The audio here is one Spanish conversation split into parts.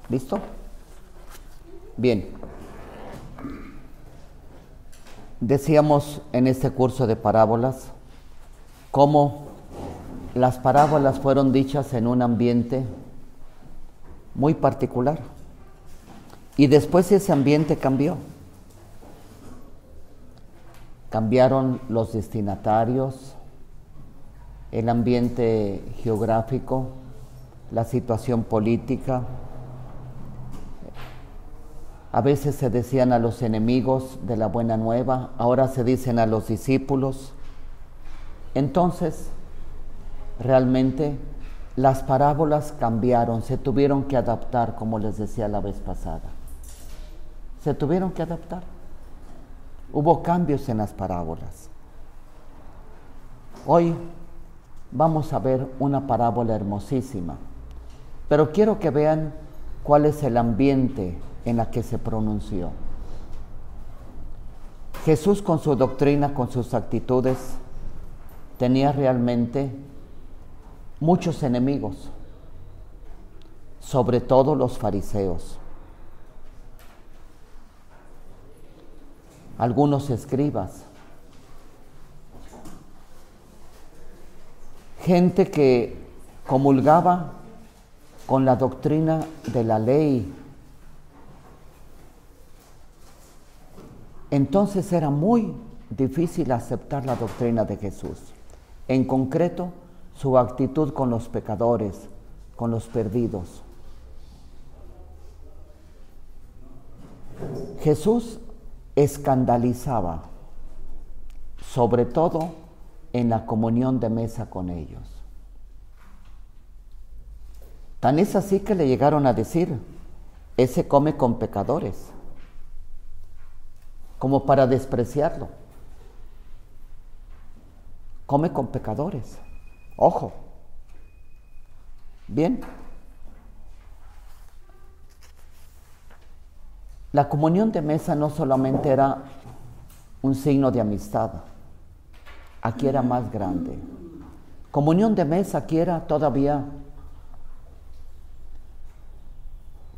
¿Listo? Bien. Decíamos en este curso de parábolas cómo las parábolas fueron dichas en un ambiente muy particular y después ese ambiente cambió. Cambiaron los destinatarios, el ambiente geográfico, la situación política. A veces se decían a los enemigos de la buena nueva, ahora se dicen a los discípulos. Entonces, realmente las parábolas cambiaron, se tuvieron que adaptar, como les decía la vez pasada. Se tuvieron que adaptar. Hubo cambios en las parábolas. Hoy vamos a ver una parábola hermosísima, pero quiero que vean cuál es el ambiente en la que se pronunció. Jesús, con su doctrina, con sus actitudes, tenía realmente muchos enemigos, sobre todo los fariseos, algunos escribas, gente que comulgaba con la doctrina de la ley. Entonces era muy difícil aceptar la doctrina de Jesús, en concreto su actitud con los pecadores, con los perdidos. Jesús escandalizaba, sobre todo en la comunión de mesa con ellos. Tan es así que le llegaron a decir: ese come con pecadores, como para despreciarlo. Come con pecadores. Ojo. Bien. La comunión de mesa no solamente era un signo de amistad, aquí era más grande. Comunión de mesa aquí era todavía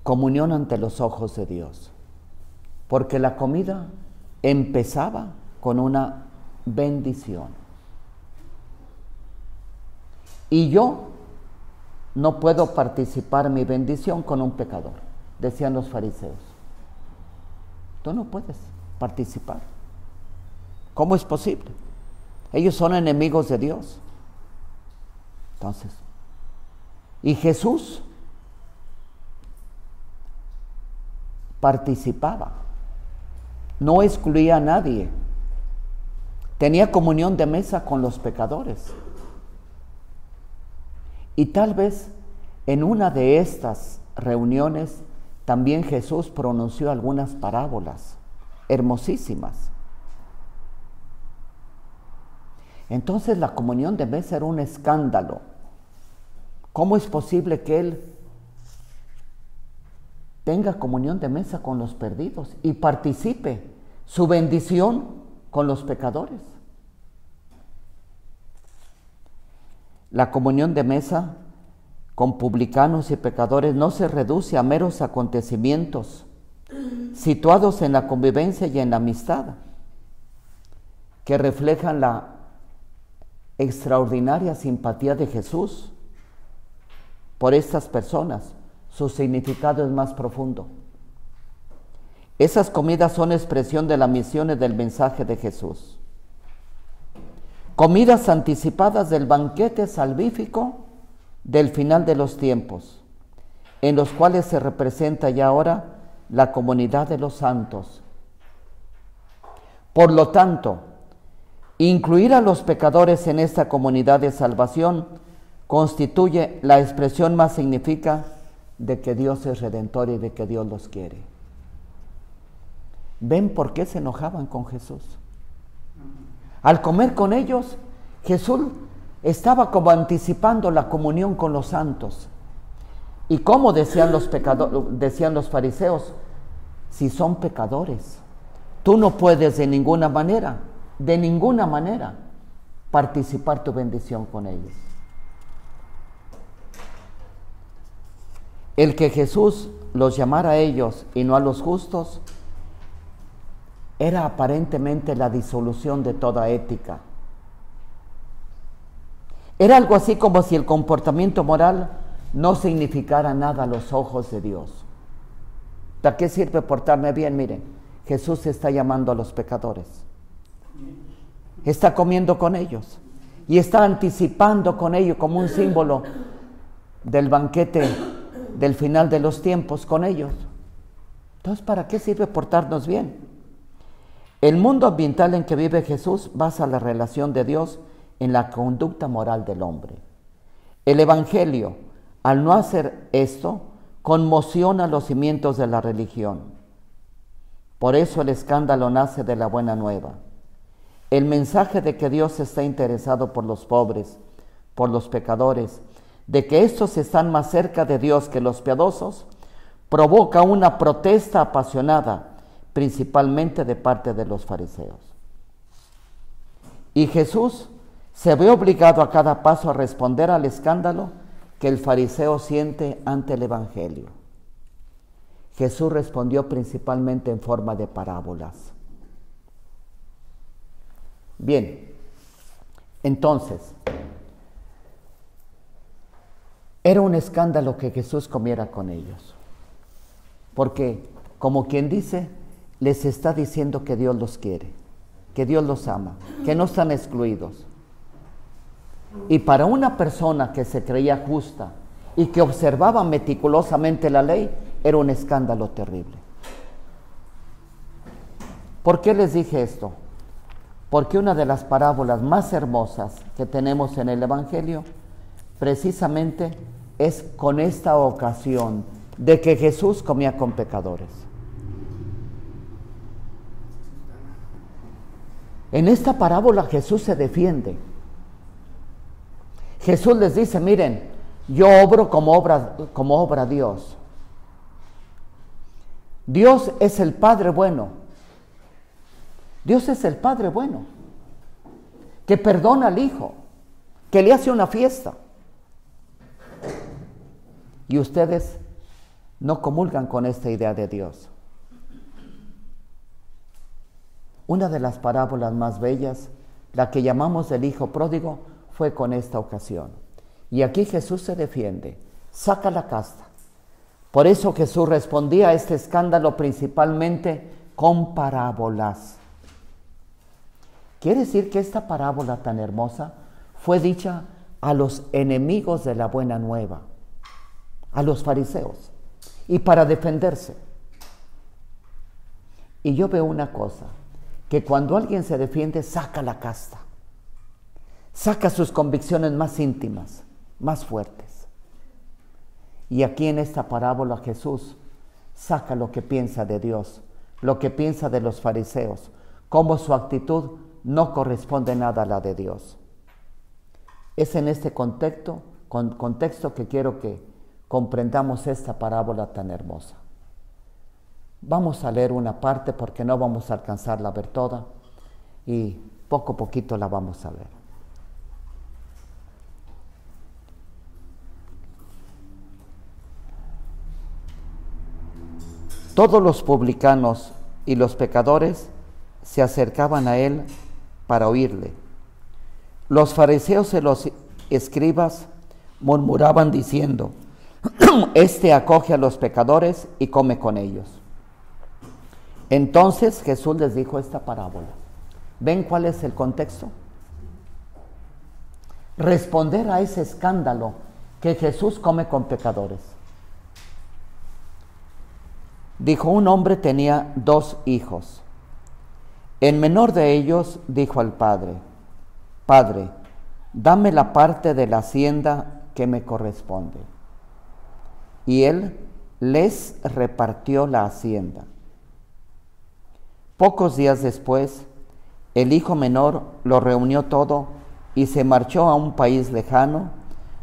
comunión ante los ojos de Dios, porque la comida empezaba con una bendición. Y yo no puedo participar mi bendición con un pecador, decían los fariseos. Tú no puedes participar. ¿Cómo es posible? Ellos son enemigos de Dios. Entonces, y Jesús participaba, no excluía a nadie, tenía comunión de mesa con los pecadores. Y tal vez en una de estas reuniones también Jesús pronunció algunas parábolas hermosísimas. Entonces la comunión de mesa era un escándalo. ¿Cómo es posible que Él tenga comunión de mesa con los perdidos y participe su bendición con los pecadores? La comunión de mesa con publicanos y pecadores no se reduce a meros acontecimientos situados en la convivencia y en la amistad, que reflejan la extraordinaria simpatía de Jesús por estas personas. Su significado es más profundo. Esas comidas son expresión de la misión y del mensaje de Jesús. Comidas anticipadas del banquete salvífico del final de los tiempos, en los cuales se representa ya ahora la comunidad de los santos. Por lo tanto, incluir a los pecadores en esta comunidad de salvación constituye la expresión más significativa de que Dios es redentor y de que Dios los quiere. ¿Ven por qué se enojaban con Jesús? Al comer con ellos, Jesús estaba como anticipando la comunión con los santos. Y como decían los fariseos, si son pecadores, tú no puedes de ninguna manera, participar tu bendición con ellos. El que Jesús los llamara a ellos y no a los justos, era aparentemente la disolución de toda ética. Era algo así como si el comportamiento moral no significara nada a los ojos de Dios. ¿Para qué sirve portarme bien? Miren, Jesús está llamando a los pecadores. Está comiendo con ellos y está anticipando con ellos como un símbolo del banquete del final de los tiempos con ellos. Entonces, ¿para qué sirve portarnos bien? El mundo ambiental en que vive Jesús basa la relación de Dios en la conducta moral del hombre. El Evangelio, al no hacer esto, conmociona los cimientos de la religión. Por eso el escándalo nace de la buena nueva. El mensaje de que Dios está interesado por los pobres, por los pecadores, de que estos están más cerca de Dios que los piadosos, provoca una protesta apasionada, principalmente de parte de los fariseos. Y Jesús se ve obligado a cada paso a responder al escándalo que el fariseo siente ante el Evangelio. Jesús respondió principalmente en forma de parábolas. Bien, entonces, era un escándalo que Jesús comiera con ellos, porque, como quien dice, les está diciendo que Dios los quiere, que Dios los ama, que no están excluidos. Y para una persona que se creía justa y que observaba meticulosamente la ley, era un escándalo terrible. ¿Por qué les dije esto? Porque una de las parábolas más hermosas que tenemos en el Evangelio, precisamente es con esta ocasión de que Jesús comía con pecadores. En esta parábola Jesús se defiende. Jesús les dice, miren, yo obro como obra Dios. Dios es el Padre bueno. Dios es el Padre bueno, que perdona al Hijo, que le hace una fiesta. Y ustedes no comulgan con esta idea de Dios. Una de las parábolas más bellas, la que llamamos del Hijo Pródigo, fue con esta ocasión. Y aquí Jesús se defiende, saca la casta. Por eso Jesús respondía a este escándalo principalmente con parábolas. Quiere decir que esta parábola tan hermosa fue dicha a los enemigos de la buena nueva, a los fariseos, y para defenderse. Y yo veo una cosa, que cuando alguien se defiende, saca la casta, saca sus convicciones más íntimas, más fuertes. Y aquí en esta parábola Jesús saca lo que piensa de Dios, lo que piensa de los fariseos, cómo su actitud no corresponde nada a la de Dios. Es en este contexto que quiero que comprendamos esta parábola tan hermosa. Vamos a leer una parte porque no vamos a alcanzarla a ver toda y poco a poquito la vamos a ver. Todos los publicanos y los pecadores se acercaban a él para oírle. Los fariseos y los escribas murmuraban diciendo, este acoge a los pecadores y come con ellos. Entonces Jesús les dijo esta parábola. ¿Ven cuál es el contexto? Responder a ese escándalo que Jesús come con pecadores. Dijo, un hombre tenía 2 hijos. El menor de ellos dijo al padre, Padre, dame la parte de la hacienda que me corresponde. Y él les repartió la hacienda. Pocos días después, el hijo menor lo reunió todo y se marchó a un país lejano,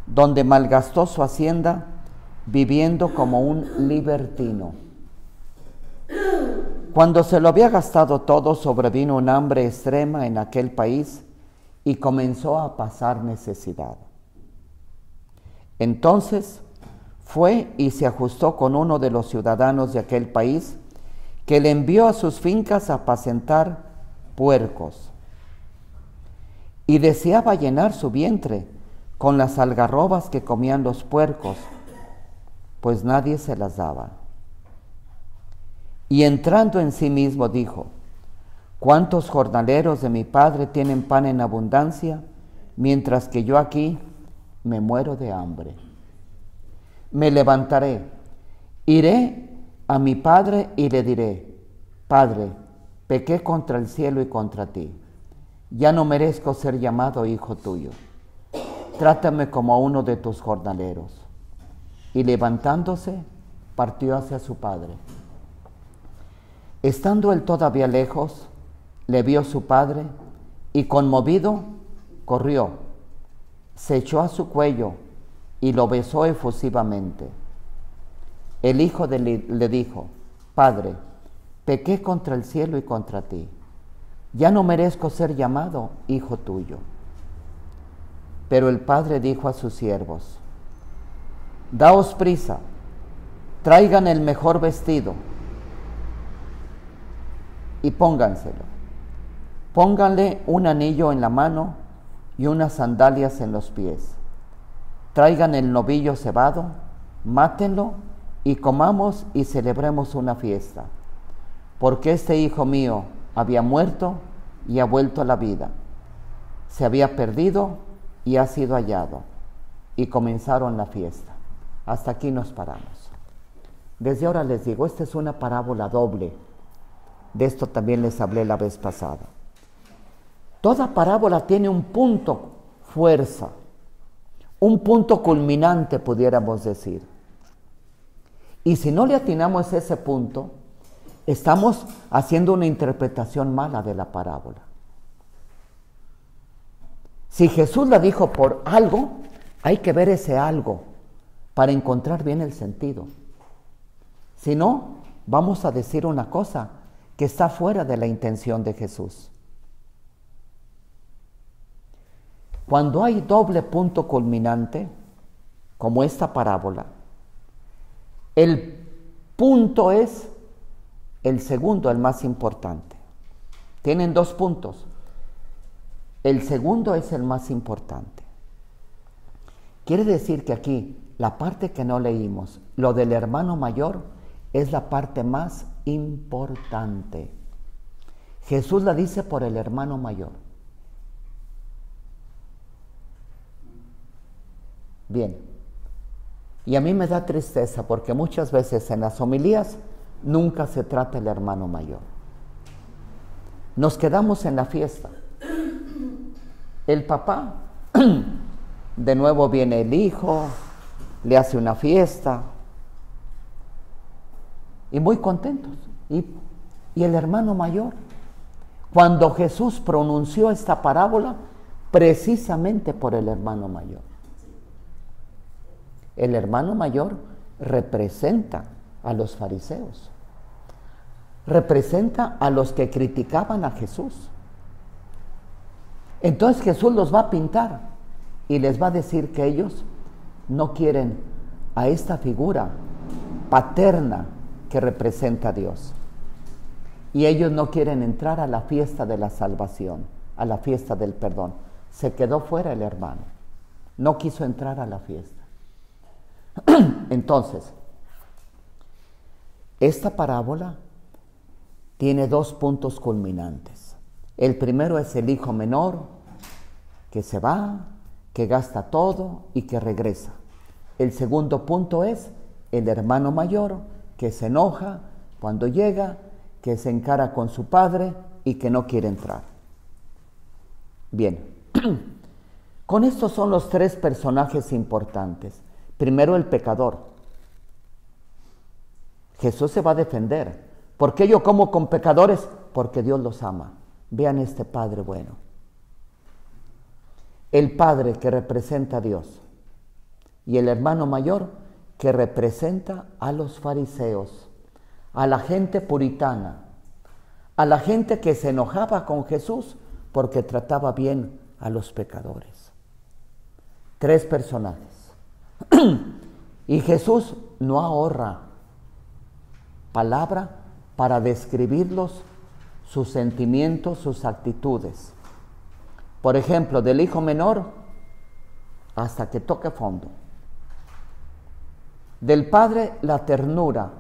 donde malgastó su hacienda, viviendo como un libertino. Cuando se lo había gastado todo, sobrevino un hambre extrema en aquel país y comenzó a pasar necesidad. Entonces Fue y se ajustó con uno de los ciudadanos de aquel país, que le envió a sus fincas a apacentar puercos. Y deseaba llenar su vientre con las algarrobas que comían los puercos, pues nadie se las daba. Y entrando en sí mismo dijo: ¿cuántos jornaleros de mi padre tienen pan en abundancia, mientras que yo aquí me muero de hambre? Me levantaré, iré a mi padre y le diré: Padre, pequé contra el cielo y contra ti. Ya no merezco ser llamado hijo tuyo. Trátame como a uno de tus jornaleros. Y levantándose, partió hacia su padre. Estando él todavía lejos, le vio su padre y conmovido corrió, se echó a su cuello y lo besó efusivamente. El hijo le dijo: Padre, pequé contra el cielo y contra ti. Ya no merezco ser llamado hijo tuyo. Pero el padre dijo a sus siervos: Daos prisa, traigan el mejor vestido y pónganselo. Pónganle un anillo en la mano y unas sandalias en los pies. Traigan el novillo cebado, mátenlo y comamos y celebremos una fiesta. Porque este hijo mío había muerto y ha vuelto a la vida. Se había perdido y ha sido hallado. Y comenzaron la fiesta. Hasta aquí nos paramos. Desde ahora les digo, esta es una parábola doble. De esto también les hablé la vez pasada. Toda parábola tiene un punto fuerza, un punto culminante, pudiéramos decir. Y si no le atinamos ese punto, estamos haciendo una interpretación mala de la parábola. Si Jesús la dijo por algo, hay que ver ese algo para encontrar bien el sentido. Si no, vamos a decir una cosa que está fuera de la intención de Jesús. Cuando hay doble punto culminante, como esta parábola, el punto es el segundo, el más importante. Tienen dos puntos. El segundo es el más importante. Quiere decir que aquí, la parte que no leímos, lo del hermano mayor, es la parte más importante. Jesús la dice por el hermano mayor. Bien, y a mí me da tristeza porque muchas veces en las homilías nunca se trata el hermano mayor. Nos quedamos en la fiesta. El papá, de nuevo viene el hijo, le hace una fiesta y muy contentos. Y el hermano mayor, cuando Jesús pronunció esta parábola, precisamente por el hermano mayor. El hermano mayor representa a los fariseos, representa a los que criticaban a Jesús. Entonces Jesús los va a pintar y les va a decir que ellos no quieren a esta figura paterna que representa a Dios. Y ellos no quieren entrar a la fiesta de la salvación, a la fiesta del perdón. Se quedó fuera el hermano, no quiso entrar a la fiesta. Entonces, esta parábola tiene dos puntos culminantes. El primero es el hijo menor que se va, que gasta todo y que regresa. El segundo punto es el hermano mayor que se enoja cuando llega, que se encara con su padre y que no quiere entrar. Bien, con estos son los tres personajes importantes. Primero, el pecador. Jesús se va a defender. ¿Por qué yo como con pecadores? Porque Dios los ama. Vean este Padre bueno. El Padre que representa a Dios y el hermano mayor que representa a los fariseos, a la gente puritana, a la gente que se enojaba con Jesús porque trataba bien a los pecadores. Tres personajes. Y Jesús no ahorra palabra para describirlos, sus sentimientos, sus actitudes. Por ejemplo, del hijo menor hasta que toque fondo. Del padre, la ternura,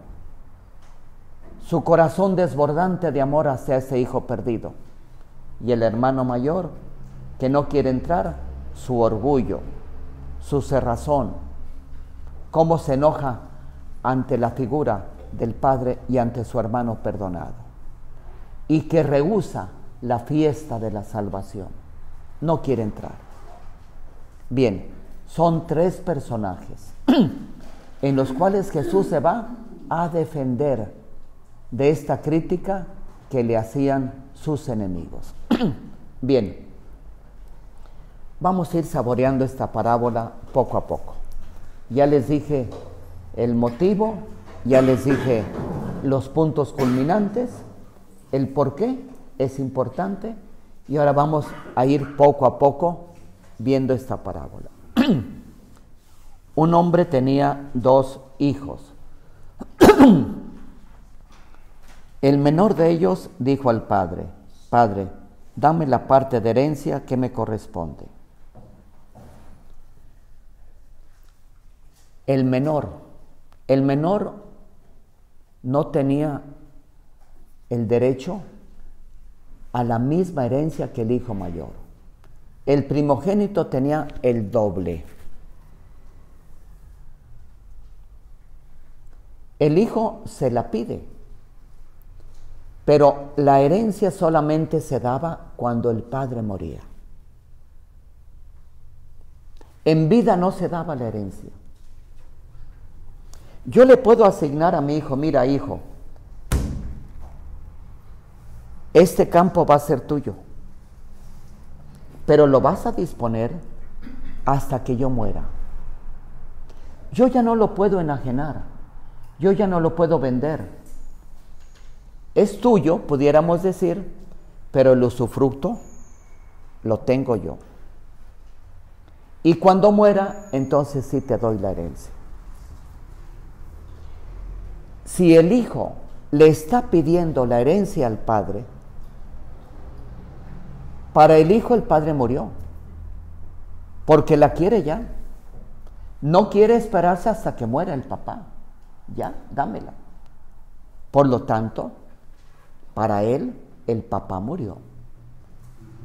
su corazón desbordante de amor hacia ese hijo perdido. Y el hermano mayor, que no quiere entrar, su orgullo, su cerrazón, cómo se enoja ante la figura del padre y ante su hermano perdonado. Y que rehúsa la fiesta de la salvación. No quiere entrar. Bien, son 3 personajes en los cuales Jesús se va a defender de esta crítica que le hacían sus enemigos. Bien, vamos a ir saboreando esta parábola poco a poco. Ya les dije el motivo, ya les dije los puntos culminantes, el por qué es importante, y ahora vamos a ir poco a poco viendo esta parábola. Un hombre tenía 2 hijos. El menor de ellos dijo al padre: Padre, dame la parte de herencia que me corresponde. El menor no tenía el derecho a la misma herencia que el hijo mayor. El primogénito tenía el doble. El hijo se la pide, pero la herencia solamente se daba cuando el padre moría. En vida no se daba la herencia. Yo le puedo asignar a mi hijo: mira, hijo, este campo va a ser tuyo, pero lo vas a disponer hasta que yo muera. Yo ya no lo puedo enajenar, yo ya no lo puedo vender. Es tuyo, pudiéramos decir, pero el usufructo lo tengo yo. Y cuando muera, entonces sí te doy la herencia. Si el hijo le está pidiendo la herencia al padre, para el hijo el padre murió, porque la quiere ya. No quiere esperarse hasta que muera el papá. Ya, dámela. Por lo tanto, para él el papá murió,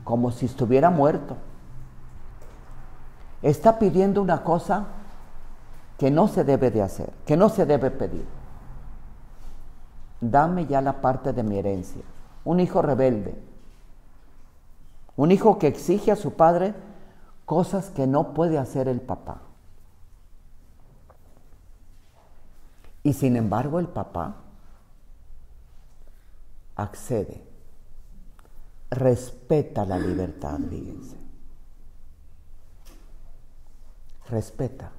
como si estuviera muerto. Está pidiendo una cosa que no se debe de hacer, que no se debe pedir. Dame ya la parte de mi herencia. Un hijo rebelde, un hijo que exige a su padre cosas que no puede hacer el papá. Y sin embargo el papá accede, respeta la libertad, fíjense. Respeta.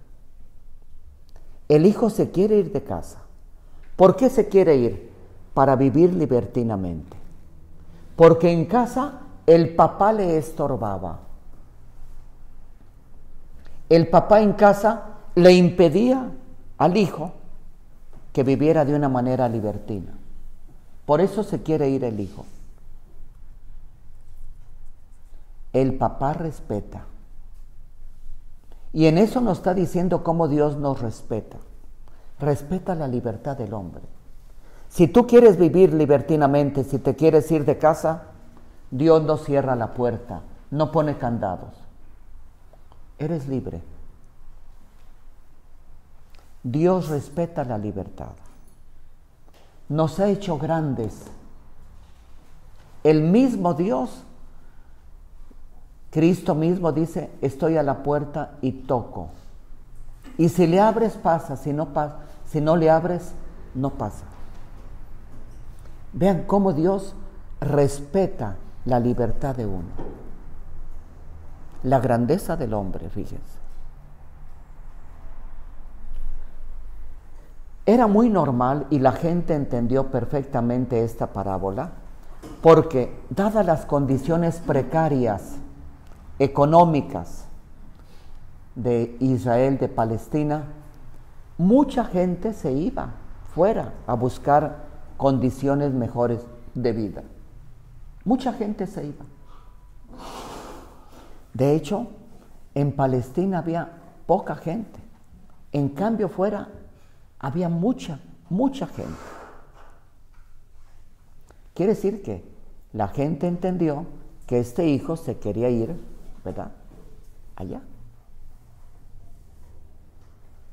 El hijo se quiere ir de casa. ¿Por qué se quiere ir? Para vivir libertinamente. Porque en casa el papá le estorbaba. El papá en casa le impedía al hijo que viviera de una manera libertina. Por eso se quiere ir el hijo. El papá respeta. Y en eso nos está diciendo cómo Dios nos respeta. Respeta la libertad del hombre. Si tú quieres vivir libertinamente, si te quieres ir de casa, Dios no cierra la puerta, no pone candados. Eres libre. Dios respeta la libertad. Nos ha hecho grandes. El mismo Dios, Cristo mismo dice: estoy a la puerta y toco. Y si le abres, pasa. Si no le abres, no pasa. Vean cómo Dios respeta la libertad de uno. La grandeza del hombre, fíjense. Era muy normal y la gente entendió perfectamente esta parábola, porque dadas las condiciones precarias, económicas de Israel, de Palestina, mucha gente se iba fuera a buscar condiciones mejores de vida. Mucha gente se iba. De hecho, en Palestina había poca gente. En cambio, fuera había mucha gente. Quiere decir que la gente entendió que este hijo se quería ir, ¿verdad?, allá.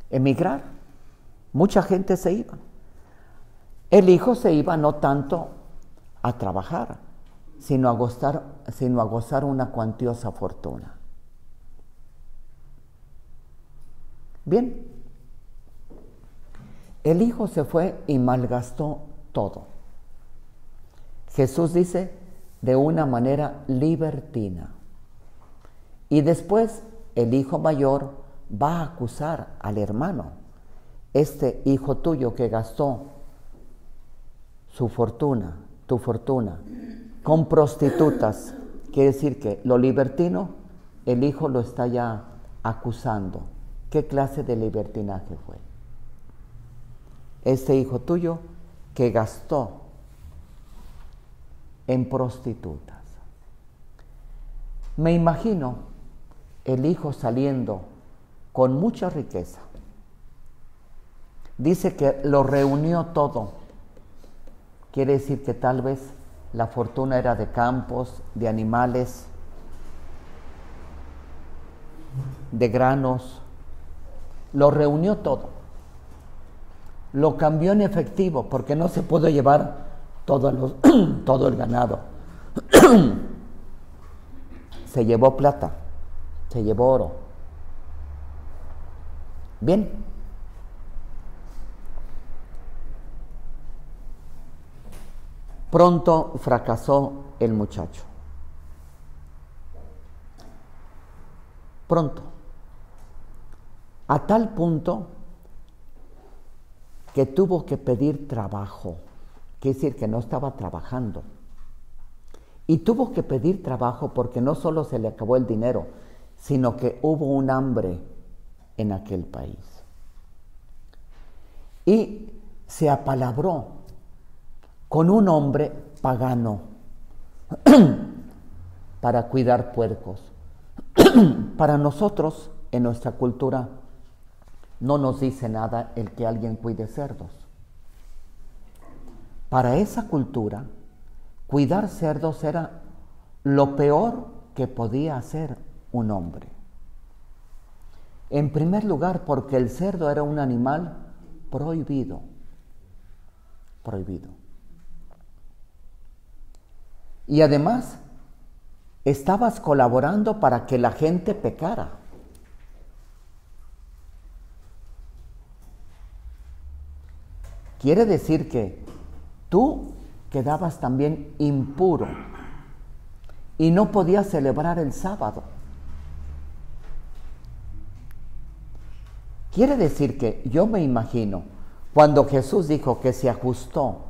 Emigrar. Mucha gente se iba. El hijo se iba no tanto a trabajar, sino a gozar una cuantiosa fortuna. Bien, el hijo se fue y malgastó todo. Jesús dice, de una manera libertina. Y después el hijo mayor va a acusar al hermano. Este hijo tuyo que gastó su fortuna, tu fortuna, con prostitutas, quiere decir que lo libertino, el hijo lo está ya acusando. ¿Qué clase de libertinaje fue? Este hijo tuyo que gastó en prostitutas. Me imagino el hijo saliendo con mucha riqueza. Dice que lo reunió todo. Quiere decir que tal vez la fortuna era de campos, de animales, de granos. Lo reunió todo. Lo cambió en efectivo porque no se pudo llevar todo el ganado. Se llevó plata, se llevó oro. Bien. Pronto fracasó el muchacho. Pronto. A tal punto que tuvo que pedir trabajo. Quiere decir que no estaba trabajando. Y tuvo que pedir trabajo porque no solo se le acabó el dinero, sino que hubo un hambre en aquel país. Y se apalabró con un hombre pagano para cuidar puercos. Para nosotros, en nuestra cultura, no nos dice nada el que alguien cuide cerdos. Para esa cultura, cuidar cerdos era lo peor que podía hacer un hombre. En primer lugar, porque el cerdo era un animal prohibido. Prohibido. Y además, estabas colaborando para que la gente pecara. Quiere decir que tú quedabas también impuro y no podías celebrar el sábado. Quiere decir que yo me imagino cuando Jesús dijo que se ajustó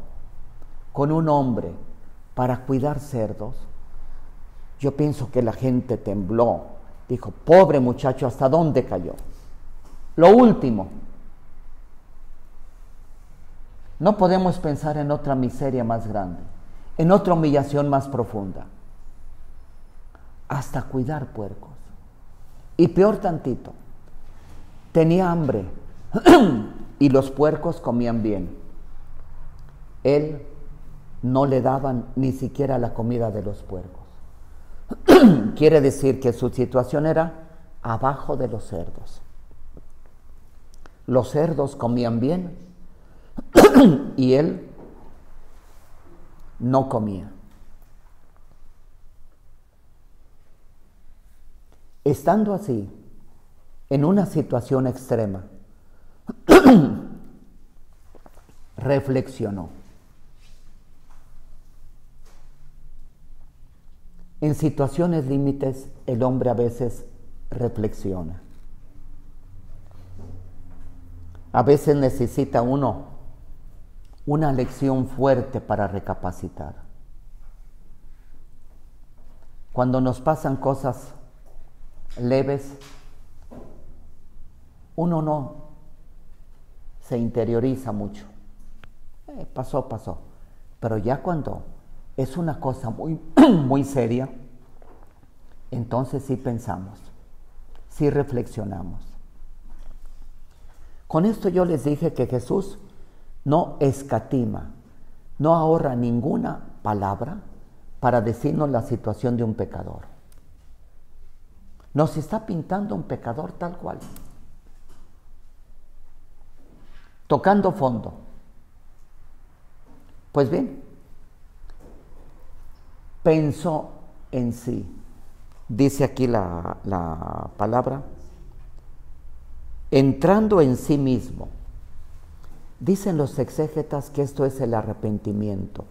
con un hombre para cuidar cerdos, yo pienso que la gente tembló. Dijo, pobre muchacho, ¿hasta dónde cayó? Lo último. No podemos pensar en otra miseria más grande, en otra humillación más profunda. Hasta cuidar puercos. Y peor tantito, tenía hambre y los puercos comían bien. Él no le daban ni siquiera la comida de los puercos. Quiere decir que su situación era abajo de los cerdos. Los cerdos comían bien y él no comía. Estando así, en una situación extrema, reflexionó. En situaciones límites, el hombre a veces reflexiona. A veces necesita uno una lección fuerte para recapacitar. Cuando nos pasan cosas leves, uno se interioriza mucho. Pasó. Pero ya cuando es una cosa muy, muy seria, entonces sí pensamos, sí reflexionamos. Con esto yo les dije que Jesús no escatima, no ahorra ninguna palabra para decirnos la situación de un pecador. Nos está pintando un pecador tal cual, tocando fondo. Pues bien, pensó en sí. Dice aquí la palabra, entrando en sí mismo. Dicen los exégetas que esto es el arrepentimiento,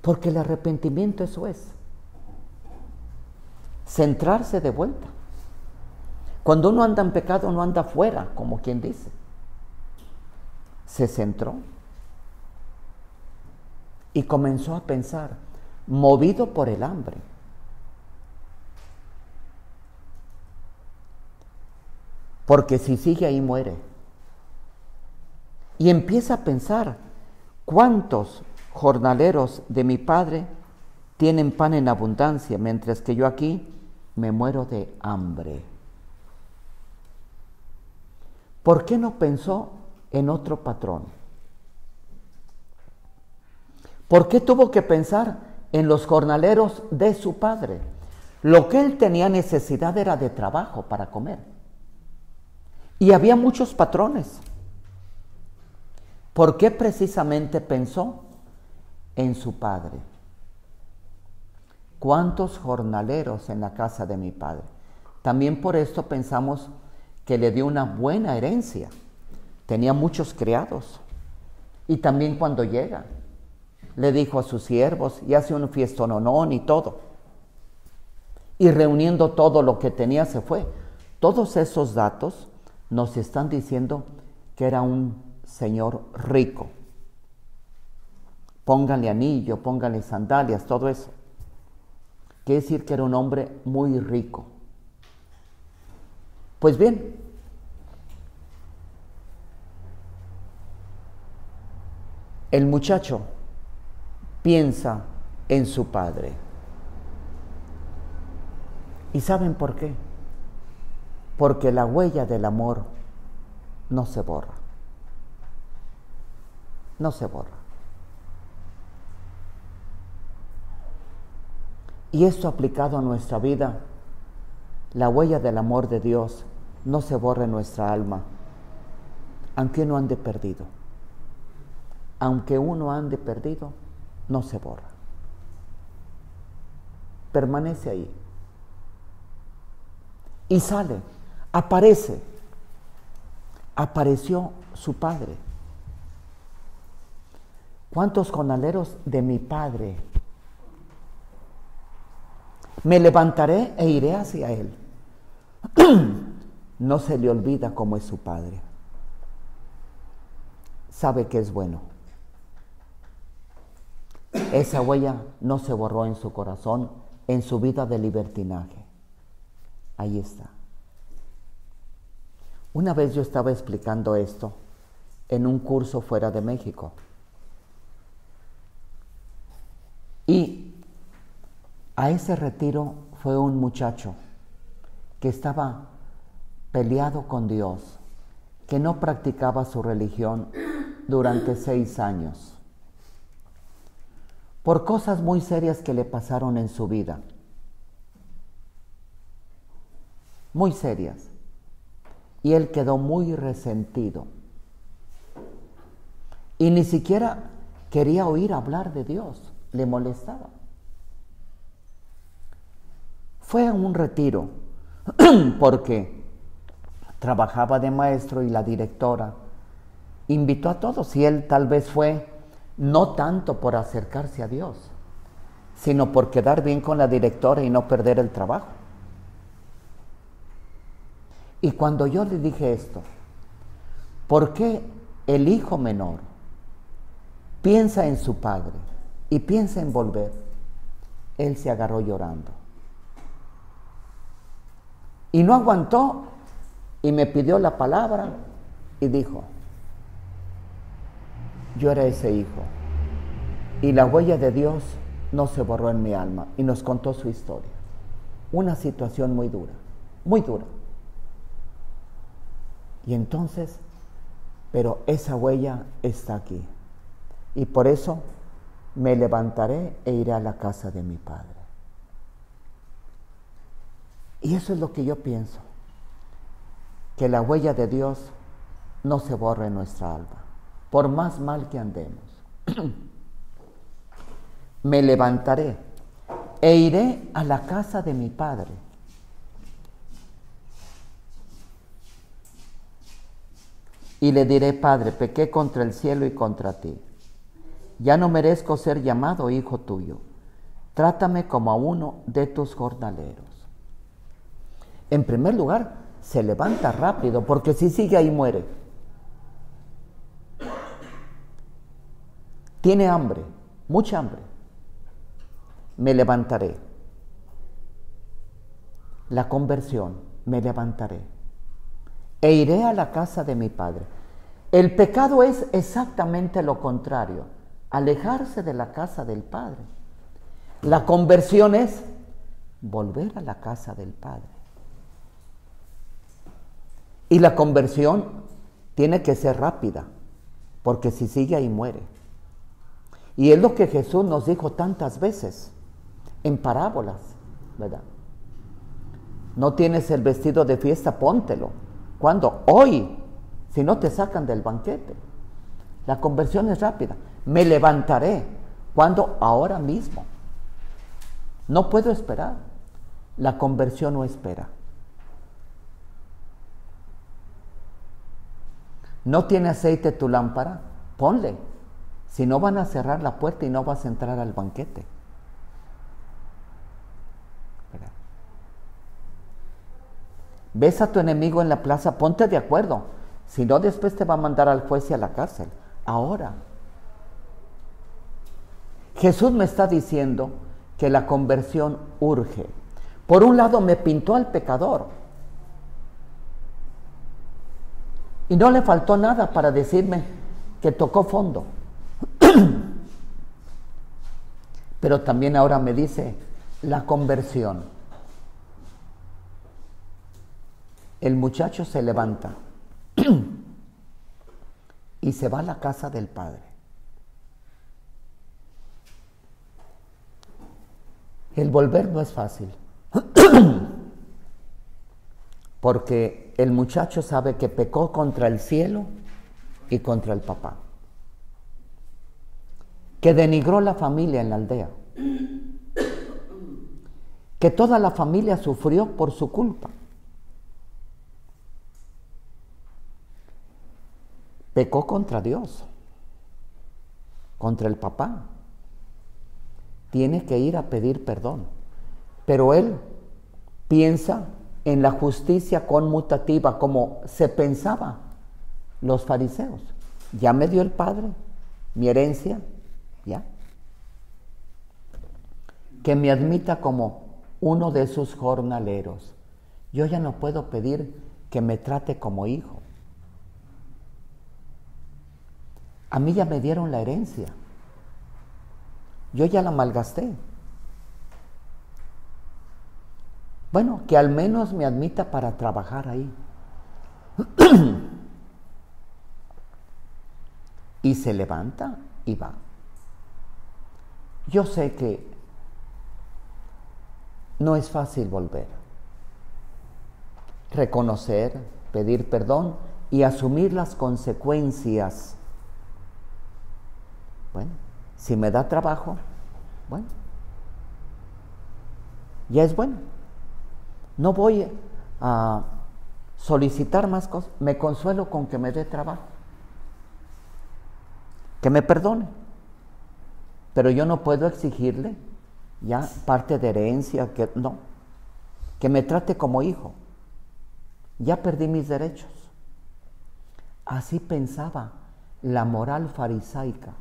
porque el arrepentimiento eso es, centrarse de vuelta. Cuando uno anda en pecado no anda fuera, como quien dice. Se centró y comenzó a pensar, movido por el hambre. Porque si sigue ahí muere. Y empieza a pensar, ¿cuántos jornaleros de mi padre tienen pan en abundancia, mientras que yo aquí me muero de hambre? ¿Por qué no pensó en otro patrón? ¿Por qué tuvo que pensar en los jornaleros de su padre? Lo que él tenía necesidad era de trabajo para comer. Y había muchos patrones. ¿Por qué precisamente pensó en su padre? ¿Cuántos jornaleros en la casa de mi padre? También por esto pensamos que le dio una buena herencia. Tenía muchos criados. Y también cuando llega, le dijo a sus siervos y hace un fiestononón y todo. Y reuniendo todo lo que tenía se fue. Todos esos datos nos están diciendo que era un señor rico. Pónganle anillo, pónganle sandalias, todo eso. Quiere decir que era un hombre muy rico. Pues bien, el muchacho piensa en su padre. ¿Y saben por qué? Porque la huella del amor no se borra. No se borra. Y esto aplicado a nuestra vida, la huella del amor de Dios no se borra en nuestra alma, aunque uno ande perdido. Aunque uno ande perdido, no se borra. Permanece ahí. Y sale, aparece. Apareció su padre. ¿Cuántos jornaleros de mi padre? Me levantaré e iré hacia él. No se le olvida cómo es su padre. Sabe que es bueno. Esa huella no se borró en su corazón, en su vida de libertinaje. Ahí está. Una vez yo estaba explicando esto en un curso fuera de México. Y a ese retiro fue un muchacho que estaba peleado con Dios, que no practicaba su religión durante 6 años, por cosas muy serias que le pasaron en su vida. Muy serias. Y él quedó muy resentido. Y ni siquiera quería oír hablar de Dios. Le molestaba. Fue a un retiro porque trabajaba de maestro y la directora invitó a todos y él tal vez fue no tanto por acercarse a Dios, sino por quedar bien con la directora y no perder el trabajo. Y cuando yo le dije esto, ¿por qué el hijo menor piensa en su padre y piensa en volver? Él se agarró llorando. Y no aguantó y me pidió la palabra y dijo, yo era ese hijo, y la huella de Dios no se borró en mi alma, y nos contó su historia. Una situación muy dura, muy dura. Y entonces, pero esa huella está aquí, y por eso me levantaré e iré a la casa de mi Padre. Y eso es lo que yo pienso, que la huella de Dios no se borra en nuestra alma, por más mal que andemos. Me levantaré e iré a la casa de mi Padre. Y le diré, Padre, pequé contra el cielo y contra ti. Ya no merezco ser llamado hijo tuyo. Trátame como a uno de tus jornaleros. En primer lugar, se levanta rápido, porque si sigue ahí muere. Tiene hambre, mucha hambre. Me levantaré. La conversión, me levantaré. E iré a la casa de mi Padre. El pecado es exactamente lo contrario, alejarse de la casa del Padre. La conversión es volver a la casa del Padre. Y la conversión tiene que ser rápida, porque si sigue ahí muere. Y es lo que Jesús nos dijo tantas veces, en parábolas, ¿verdad? No tienes el vestido de fiesta, póntelo. ¿Cuándo? Hoy, si no te sacan del banquete. La conversión es rápida. Me levantaré. ¿Cuándo? Ahora mismo. No puedo esperar. La conversión no espera. ¿No tiene aceite tu lámpara? Ponle. Si no, van a cerrar la puerta y no vas a entrar al banquete. ¿Verdad? ¿Ves a tu enemigo en la plaza? Ponte de acuerdo. Si no, después te va a mandar al juez y a la cárcel. Ahora. Jesús me está diciendo que la conversión urge. Por un lado, me pintó al pecador. Y no le faltó nada para decirme que tocó fondo. Pero también ahora me dice la conversión. El muchacho se levanta y se va a la casa del Padre. El volver no es fácil, porque el muchacho sabe que pecó contra el cielo y contra el papá, que denigró la familia en la aldea, que toda la familia sufrió por su culpa. Pecó contra Dios, contra el papá. Tiene que ir a pedir perdón. Pero él piensa en la justicia conmutativa, como se pensaba los fariseos. Ya me dio el Padre mi herencia, ya. Que me admita como uno de sus jornaleros. Yo ya no puedo pedir que me trate como hijo. A mí ya me dieron la herencia. Yo ya la malgasté. Bueno, que al menos me admita para trabajar ahí. Y se levanta y va. Yo sé que no es fácil volver. Reconocer, pedir perdón y asumir las consecuencias. Bueno, si me da trabajo, bueno, ya es bueno. No voy a solicitar más cosas. Me consuelo con que me dé trabajo. Que me perdone. Pero yo no puedo exigirle ya parte de herencia, que no. Que me trate como hijo. Ya perdí mis derechos. Así pensaba la moral farisaica.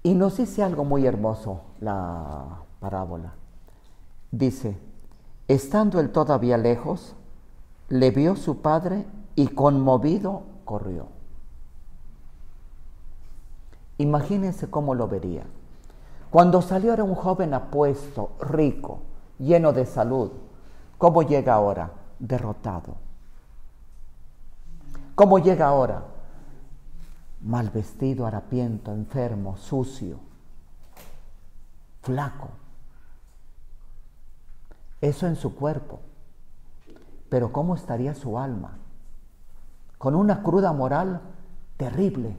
Y nos dice algo muy hermoso la parábola. Dice, Estando él todavía lejos, le vio su padre y conmovido corrió. Imagínense cómo lo vería. Cuando salió era un joven apuesto, rico, lleno de salud. ¿Cómo llega ahora? Derrotado. ¿Cómo llega ahora? Mal vestido, harapiento, enfermo, sucio, flaco. Eso en su cuerpo. Pero ¿cómo estaría su alma? Con una cruda moral terrible.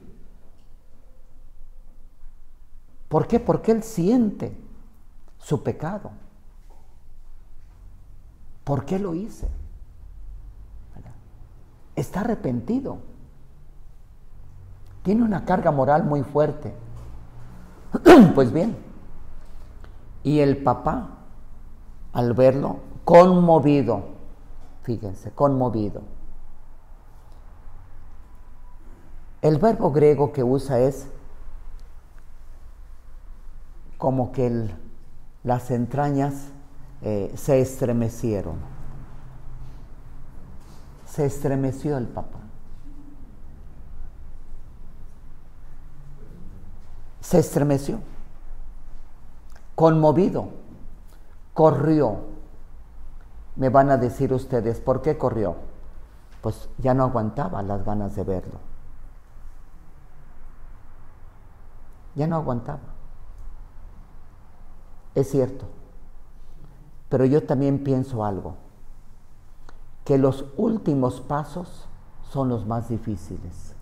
¿Por qué? Porque él siente su pecado. ¿Por qué lo hice? Está arrepentido. Tiene una carga moral muy fuerte. Pues bien, y el papá, al verlo, conmovido, fíjense, conmovido. El verbo griego que usa es como que las entrañas se estremecieron. Se estremeció el papá. Se estremeció. Conmovido. Corrió. Me van a decir ustedes, ¿por qué corrió? Pues ya no aguantaba las ganas de verlo. Ya no aguantaba. Es cierto. Pero yo también pienso algo, que los últimos pasos son los más difíciles.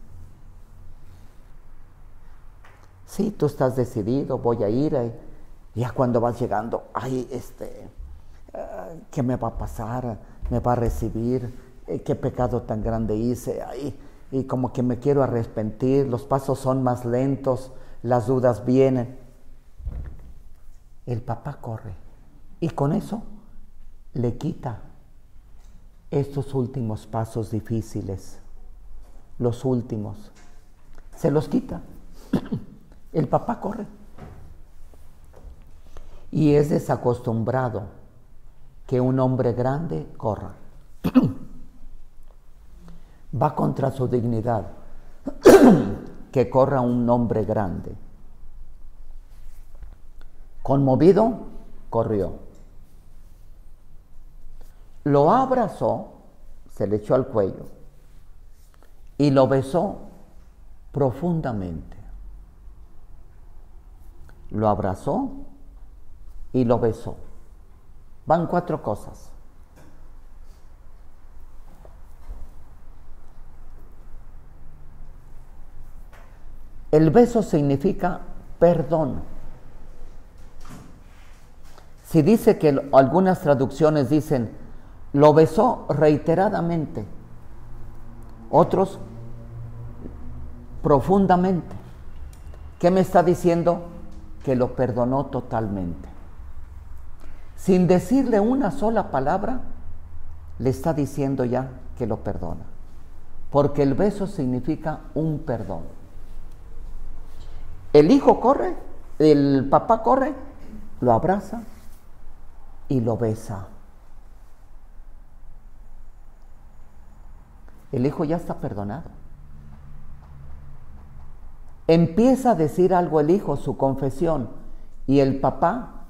Sí, tú estás decidido, voy a ir, ya cuando vas llegando, ¿qué me va a pasar? ¿Me va a recibir? ¿Qué pecado tan grande hice? Y como que me quiero arrepentir, los pasos son más lentos, las dudas vienen. El papá corre y con eso le quita estos últimos pasos difíciles, los últimos, se los quita. El papá corre y es desacostumbrado que un hombre grande corra. Va contra su dignidad que corra un hombre grande. Conmovido, corrió. Lo abrazó, se le echó al cuello y lo besó profundamente. Lo abrazó y lo besó. Van 4 cosas. El beso significa perdón. Si dice que algunas traducciones dicen, lo besó reiteradamente, otros profundamente. ¿Qué me está diciendo? Que lo perdonó totalmente. Sin decirle una sola palabra, le está diciendo ya que lo perdona. Porque el beso significa un perdón. El hijo corre, el papá corre, lo abraza y lo besa. El hijo ya está perdonado. Empieza a decir algo el hijo, su confesión, y el papá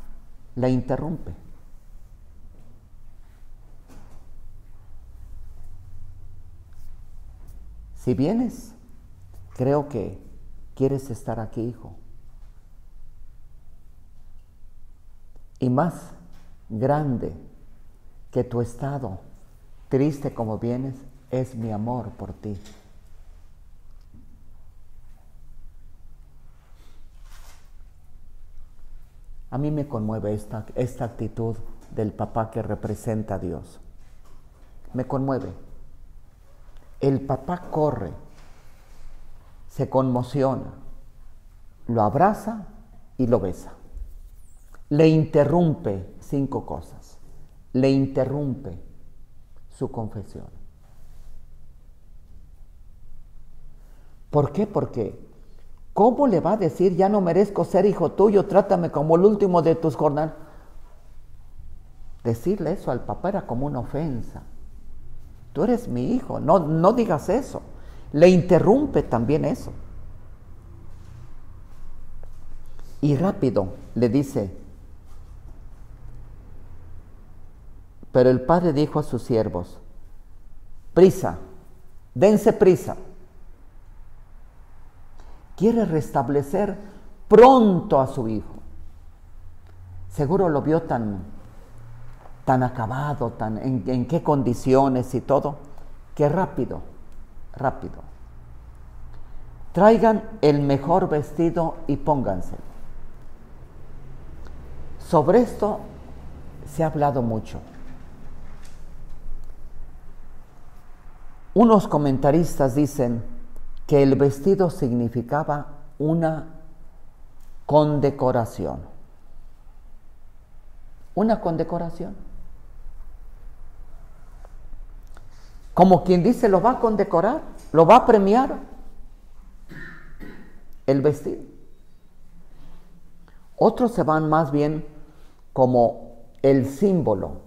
la interrumpe. Si vienes, creo que quieres estar aquí, hijo. Y más grande que tu estado, triste como vienes, es mi amor por ti. A mí me conmueve esta actitud del papá que representa a Dios. Me conmueve. El papá corre, se conmociona, lo abraza y lo besa. Le interrumpe 5 cosas. Le interrumpe su confesión. ¿Por qué? Porque ¿cómo le va a decir, ya no merezco ser hijo tuyo, trátame como el último de tus jornadas? Decirle eso al papá era como una ofensa. Tú eres mi hijo, no digas eso. Le interrumpe también eso. Y rápido le dice, pero el padre dijo a sus siervos, prisa, dense prisa. Quiere restablecer pronto a su hijo. Seguro lo vio tan acabado, en qué condiciones y todo, que rápido. Traigan el mejor vestido y pónganse. Sobre esto se ha hablado mucho. Unos comentaristas dicen que el vestido significaba una condecoración. Una condecoración. Como quien dice, lo va a condecorar, lo va a premiar el vestido. Otros se van más bien como el símbolo,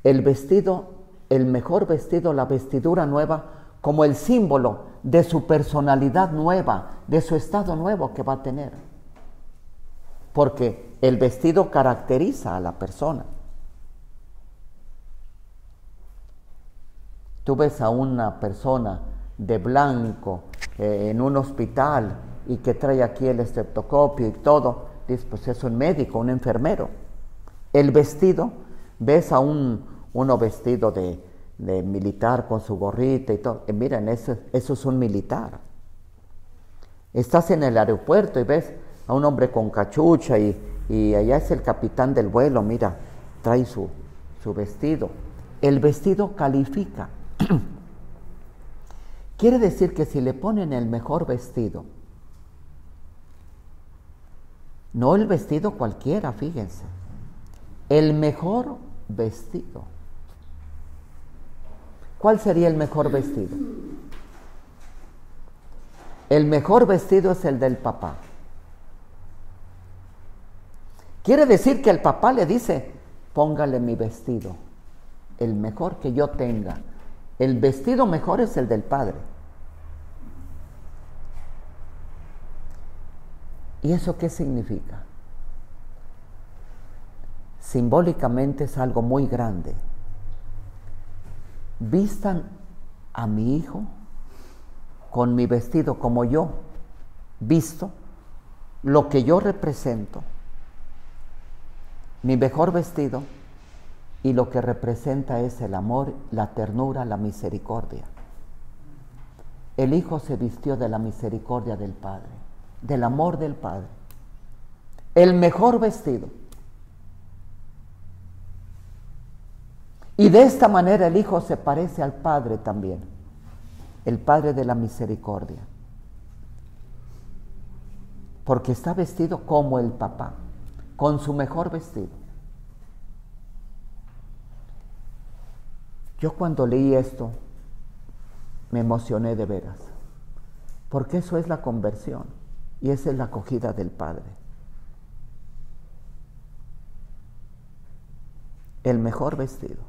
el vestido, el mejor vestido, la vestidura nueva, como el símbolo de su personalidad nueva, de su estado nuevo que va a tener. Porque el vestido caracteriza a la persona. Tú ves a una persona de blanco en un hospital y que trae aquí el estetoscopio y todo, dices, pues es un médico, un enfermero. El vestido, ves a uno vestido de militar con su gorrita y todo, miren, eso es un militar. Estás en el aeropuerto y ves a un hombre con cachucha y allá es el capitán del vuelo, mira, trae su vestido. El vestido califica. Quiere decir que si le ponen el mejor vestido, no el vestido cualquiera, fíjense, el mejor vestido. ¿Cuál sería el mejor vestido? El mejor vestido es el del papá. Quiere decir que el papá le dice, póngale mi vestido, el mejor que yo tenga. El vestido mejor es el del padre. ¿Y eso qué significa? Simbólicamente es algo muy grande. Vistan a mi hijo con mi vestido como yo visto, lo que yo represento, mi mejor vestido, y lo que representa es el amor, la ternura, la misericordia. El hijo se vistió de la misericordia del Padre, del amor del Padre. El mejor vestido. Y de esta manera el hijo se parece al Padre también, el Padre de la misericordia. Porque está vestido como el papá, con su mejor vestido. Yo cuando leí esto, me emocioné de veras, porque eso es la conversión y esa es la acogida del Padre. El mejor vestido.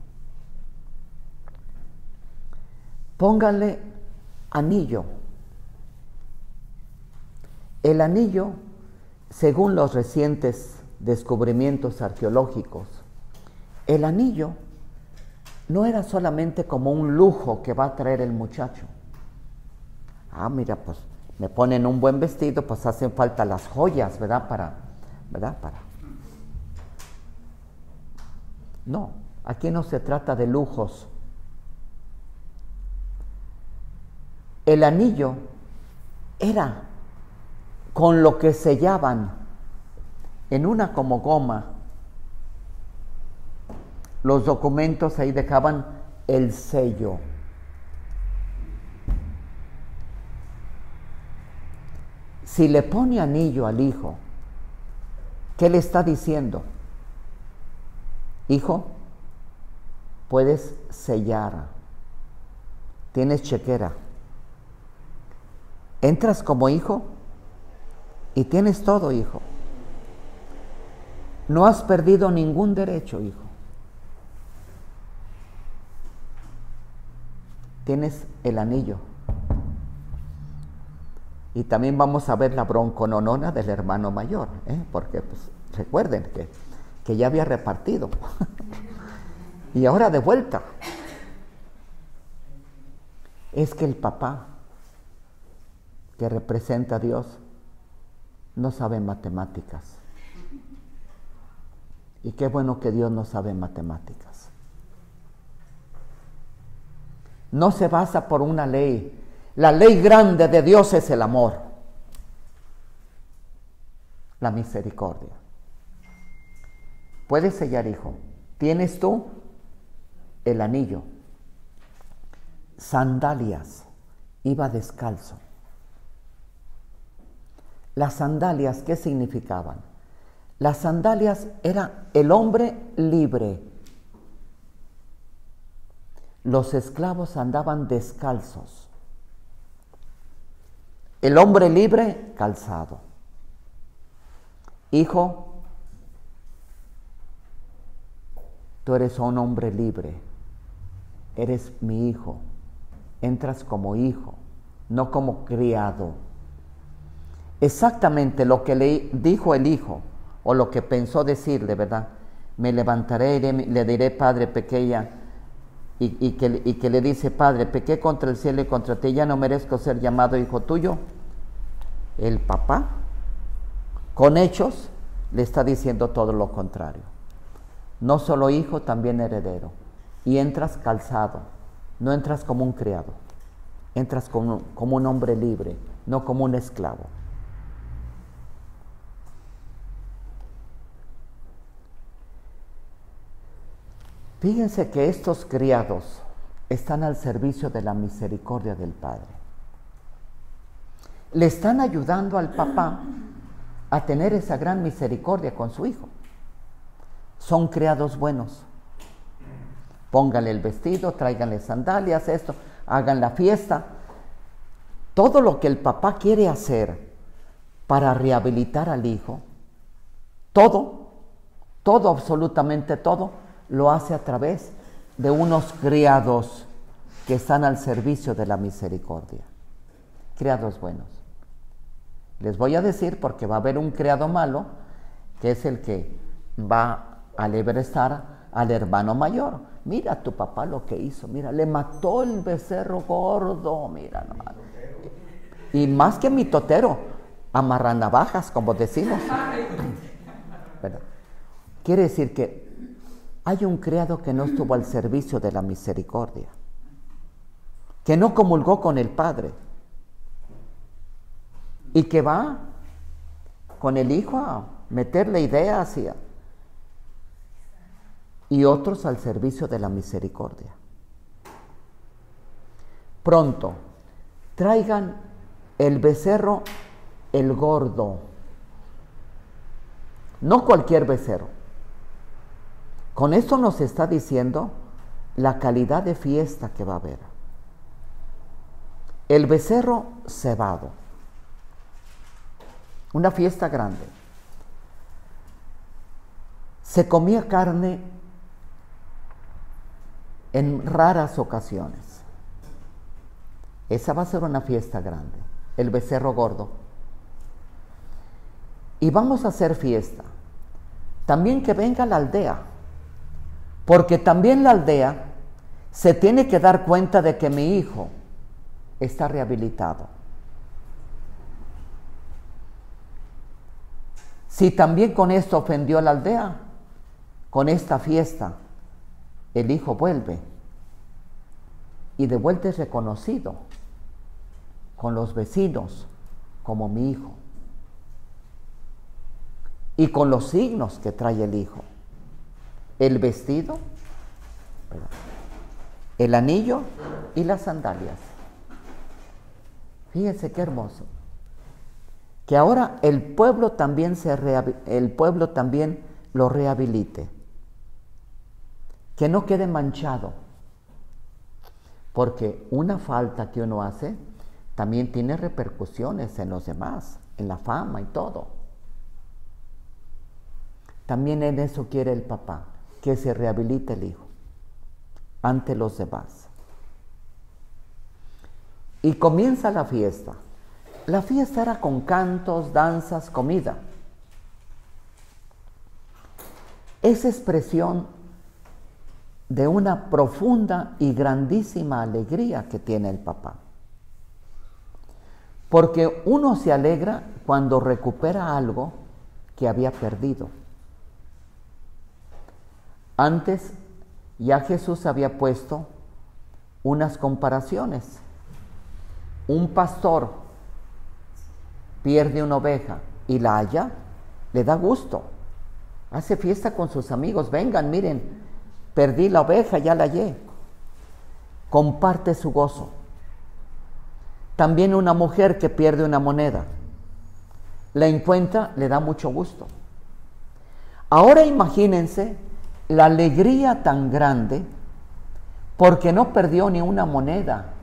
Pónganle anillo. El anillo, según los recientes descubrimientos arqueológicos, el anillo no era solamente como un lujo que va a traer el muchacho. Ah, mira, pues me ponen un buen vestido, pues hacen falta las joyas, ¿verdad? No, aquí no se trata de lujos. El anillo era con lo que sellaban en una como goma los documentos, ahí dejaban el sello. Si le pone anillo al hijo, ¿qué le está diciendo? Hijo, puedes sellar, tienes chequera, entras como hijo y tienes todo, hijo. No has perdido ningún derecho, hijo. tienes el anillo. Y también vamos a ver la broncononona del hermano mayor, porque pues, recuerden que ya había repartido. Y ahora de vuelta. Es que el papá, que representa a Dios, no sabe matemáticas. Y qué bueno que Dios no sabe matemáticas. No se basa por una ley. La ley grande de Dios es el amor, la misericordia. Puedes sellar, hijo. Tienes tú el anillo, sandalias, iba descalzo. Las sandalias, ¿qué significaban? Las sandalias era el hombre libre. Los esclavos andaban descalzos. El hombre libre, calzado. Hijo, tú eres un hombre libre. Eres mi hijo. Entras como hijo, no como criado. Exactamente lo que le dijo el hijo, o lo que pensó decirle, ¿verdad? Me levantaré y le diré, Padre, pequeña, y que le dice, Padre, pequé contra el cielo y contra ti, ya no merezco ser llamado hijo tuyo. El papá, con hechos, le está diciendo todo lo contrario. No solo hijo, también heredero. Y entras calzado, no entras como un criado, entras como un hombre libre, no como un esclavo. Fíjense que estos criados están al servicio de la misericordia del Padre. Le están ayudando al papá a tener esa gran misericordia con su hijo. Son criados buenos. Pónganle el vestido, tráiganle sandalias, esto, hagan la fiesta. Todo lo que el papá quiere hacer para rehabilitar al hijo, todo, absolutamente todo, lo hace a través de unos criados que están al servicio de la misericordia. Criados buenos. Les voy a decir porque va a haber un criado malo, que es el que va a alebrestar al hermano mayor. Mira tu papá lo que hizo, mira, le mató el becerro gordo, mira nomás. Y más que mitotero, amarranavajas, como decimos. ¿Verdad? Quiere decir que hay un criado que no estuvo al servicio de la misericordia, que no comulgó con el Padre y que va con el hijo a meterle ideas y otros al servicio de la misericordia. Pronto, traigan el becerro, el gordo, no cualquier becerro. Con esto nos está diciendo la calidad de fiesta que va a haber. El becerro cebado. Una fiesta grande. Se comía carne en raras ocasiones. Esa va a ser una fiesta grande. El becerro gordo. Y vamos a hacer fiesta. También que venga la aldea. Porque también la aldea se tiene que dar cuenta de que mi hijo está rehabilitado. Si también con esto ofendió a la aldea, con esta fiesta, el hijo vuelve y de vuelta es reconocido con los vecinos como mi hijo y con los signos que trae el hijo. El vestido, el anillo y las sandalias. Fíjense qué hermoso. Que ahora el pueblo también lo rehabilite. Que no quede manchado. Porque una falta que uno hace también tiene repercusiones en los demás, en la fama y todo. También en eso quiere el papá, que se rehabilite el hijo ante los demás. Y comienza la fiesta. La fiesta era con cantos, danzas, comida. Es expresión de una profunda y grandísima alegría que tiene el papá. Porque uno se alegra cuando recupera algo que había perdido. Antes ya Jesús había puesto unas comparaciones. Un pastor pierde una oveja y la halla, le da gusto. Hace fiesta con sus amigos. Vengan, miren, perdí la oveja, ya la hallé. Comparte su gozo. También una mujer que pierde una moneda, la encuentra, le da mucho gusto. Ahora imagínense la alegría tan grande porque no perdió ni una moneda,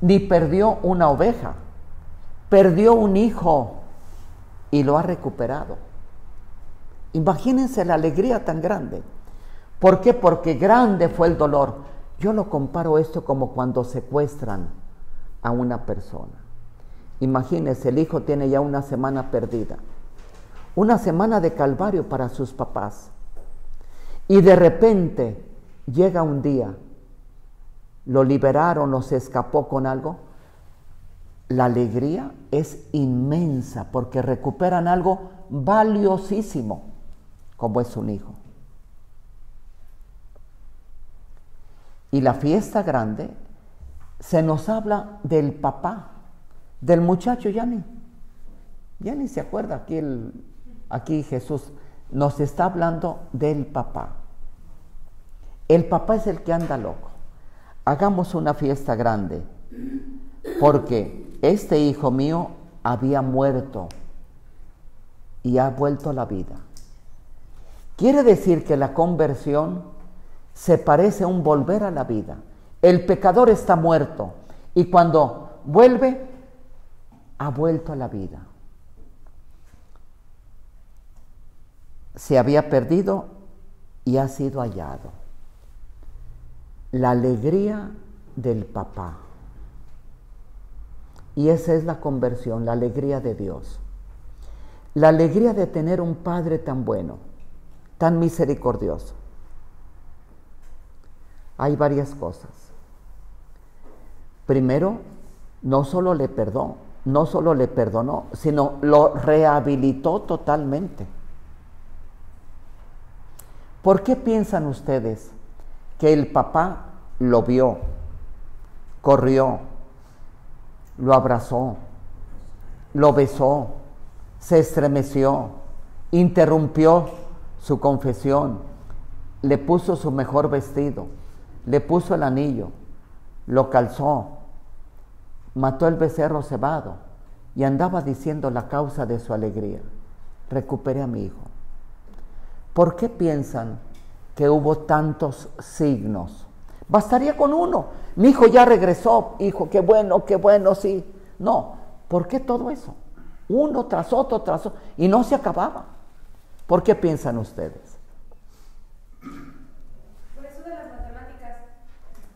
ni perdió una oveja, perdió un hijo y lo ha recuperado. Imagínense la alegría tan grande. ¿Por qué? Porque grande fue el dolor. Yo lo comparo esto como cuando secuestran a una persona. Imagínense, el hijo tiene ya una semana perdida, una semana de calvario para sus papás, y de repente llega un día, lo liberaron o se escapó con algo. La alegría es inmensa porque recuperan algo valiosísimo como es un hijo. Y la fiesta grande se nos habla del papá, del muchacho. Ya ni se acuerda aquí Jesús nos está hablando del papá. El papá es el que anda loco. Hagamos una fiesta grande porque este hijo mío había muerto y ha vuelto a la vida. Quiere decir que la conversión se parece a un volver a la vida. El pecador está muerto y cuando vuelve, ha vuelto a la vida. Se había perdido y ha sido hallado. La alegría del papá. Y esa es la conversión, la alegría de Dios. La alegría de tener un Padre tan bueno, tan misericordioso. Hay varias cosas. Primero, no solo le perdonó, sino lo rehabilitó totalmente. ¿Por qué piensan ustedes que el papá lo vio, corrió, lo abrazó, lo besó, se estremeció, interrumpió su confesión, le puso su mejor vestido, le puso el anillo, lo calzó, mató el becerro cebado y andaba diciendo la causa de su alegría? Recuperé a mi hijo. ¿Por qué piensan que hubo tantos signos? Bastaría con uno. Mi hijo ya regresó, hijo, qué bueno, sí. No, ¿por qué todo eso? Uno tras otro, y no se acababa. ¿Por qué piensan ustedes? Por eso de las matemáticas,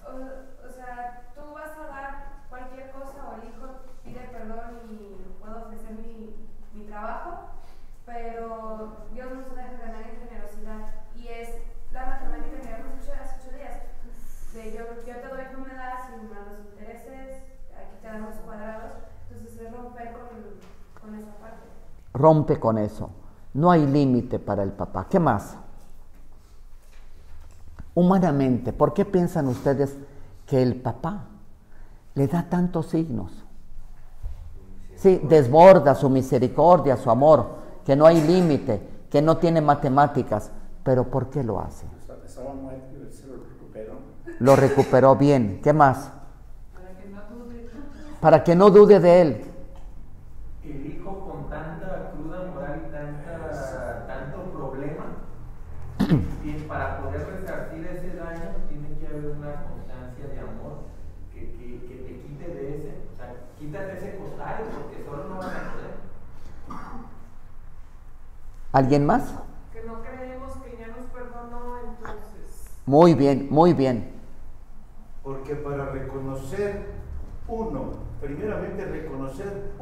o sea, tú vas a dar cualquier cosa o el hijo pide perdón y puedo ofrecer mi trabajo, pero Dios nos deja ganar en generosidad y es la matemática que habíamos hecho hace 8 días. Yo te doy, tú me das y más los intereses, aquí te dan los cuadrados, entonces es romper con esa parte. Rompe con eso. No hay límite para el papá. ¿Qué más? Humanamente, ¿por qué piensan ustedes que el papá le da tantos signos? Sí, desborda su misericordia, su amor, que no hay límite, que no tiene matemáticas. Pero ¿por qué lo hace? Estaba muerto y se lo recuperó. Lo recuperó bien. ¿Qué más? Para que no dude de él. El hijo con tanta cruda moral y tanto problema, y para poder resarcir ese daño tiene que haber una constancia de amor que te quite de ese, o sea, quítate ese costal porque solo no vas a poder. ¿Alguien más? Que no creemos que ya nos perdonó, entonces. Muy bien, muy bien. Porque para reconocer primeramente reconocer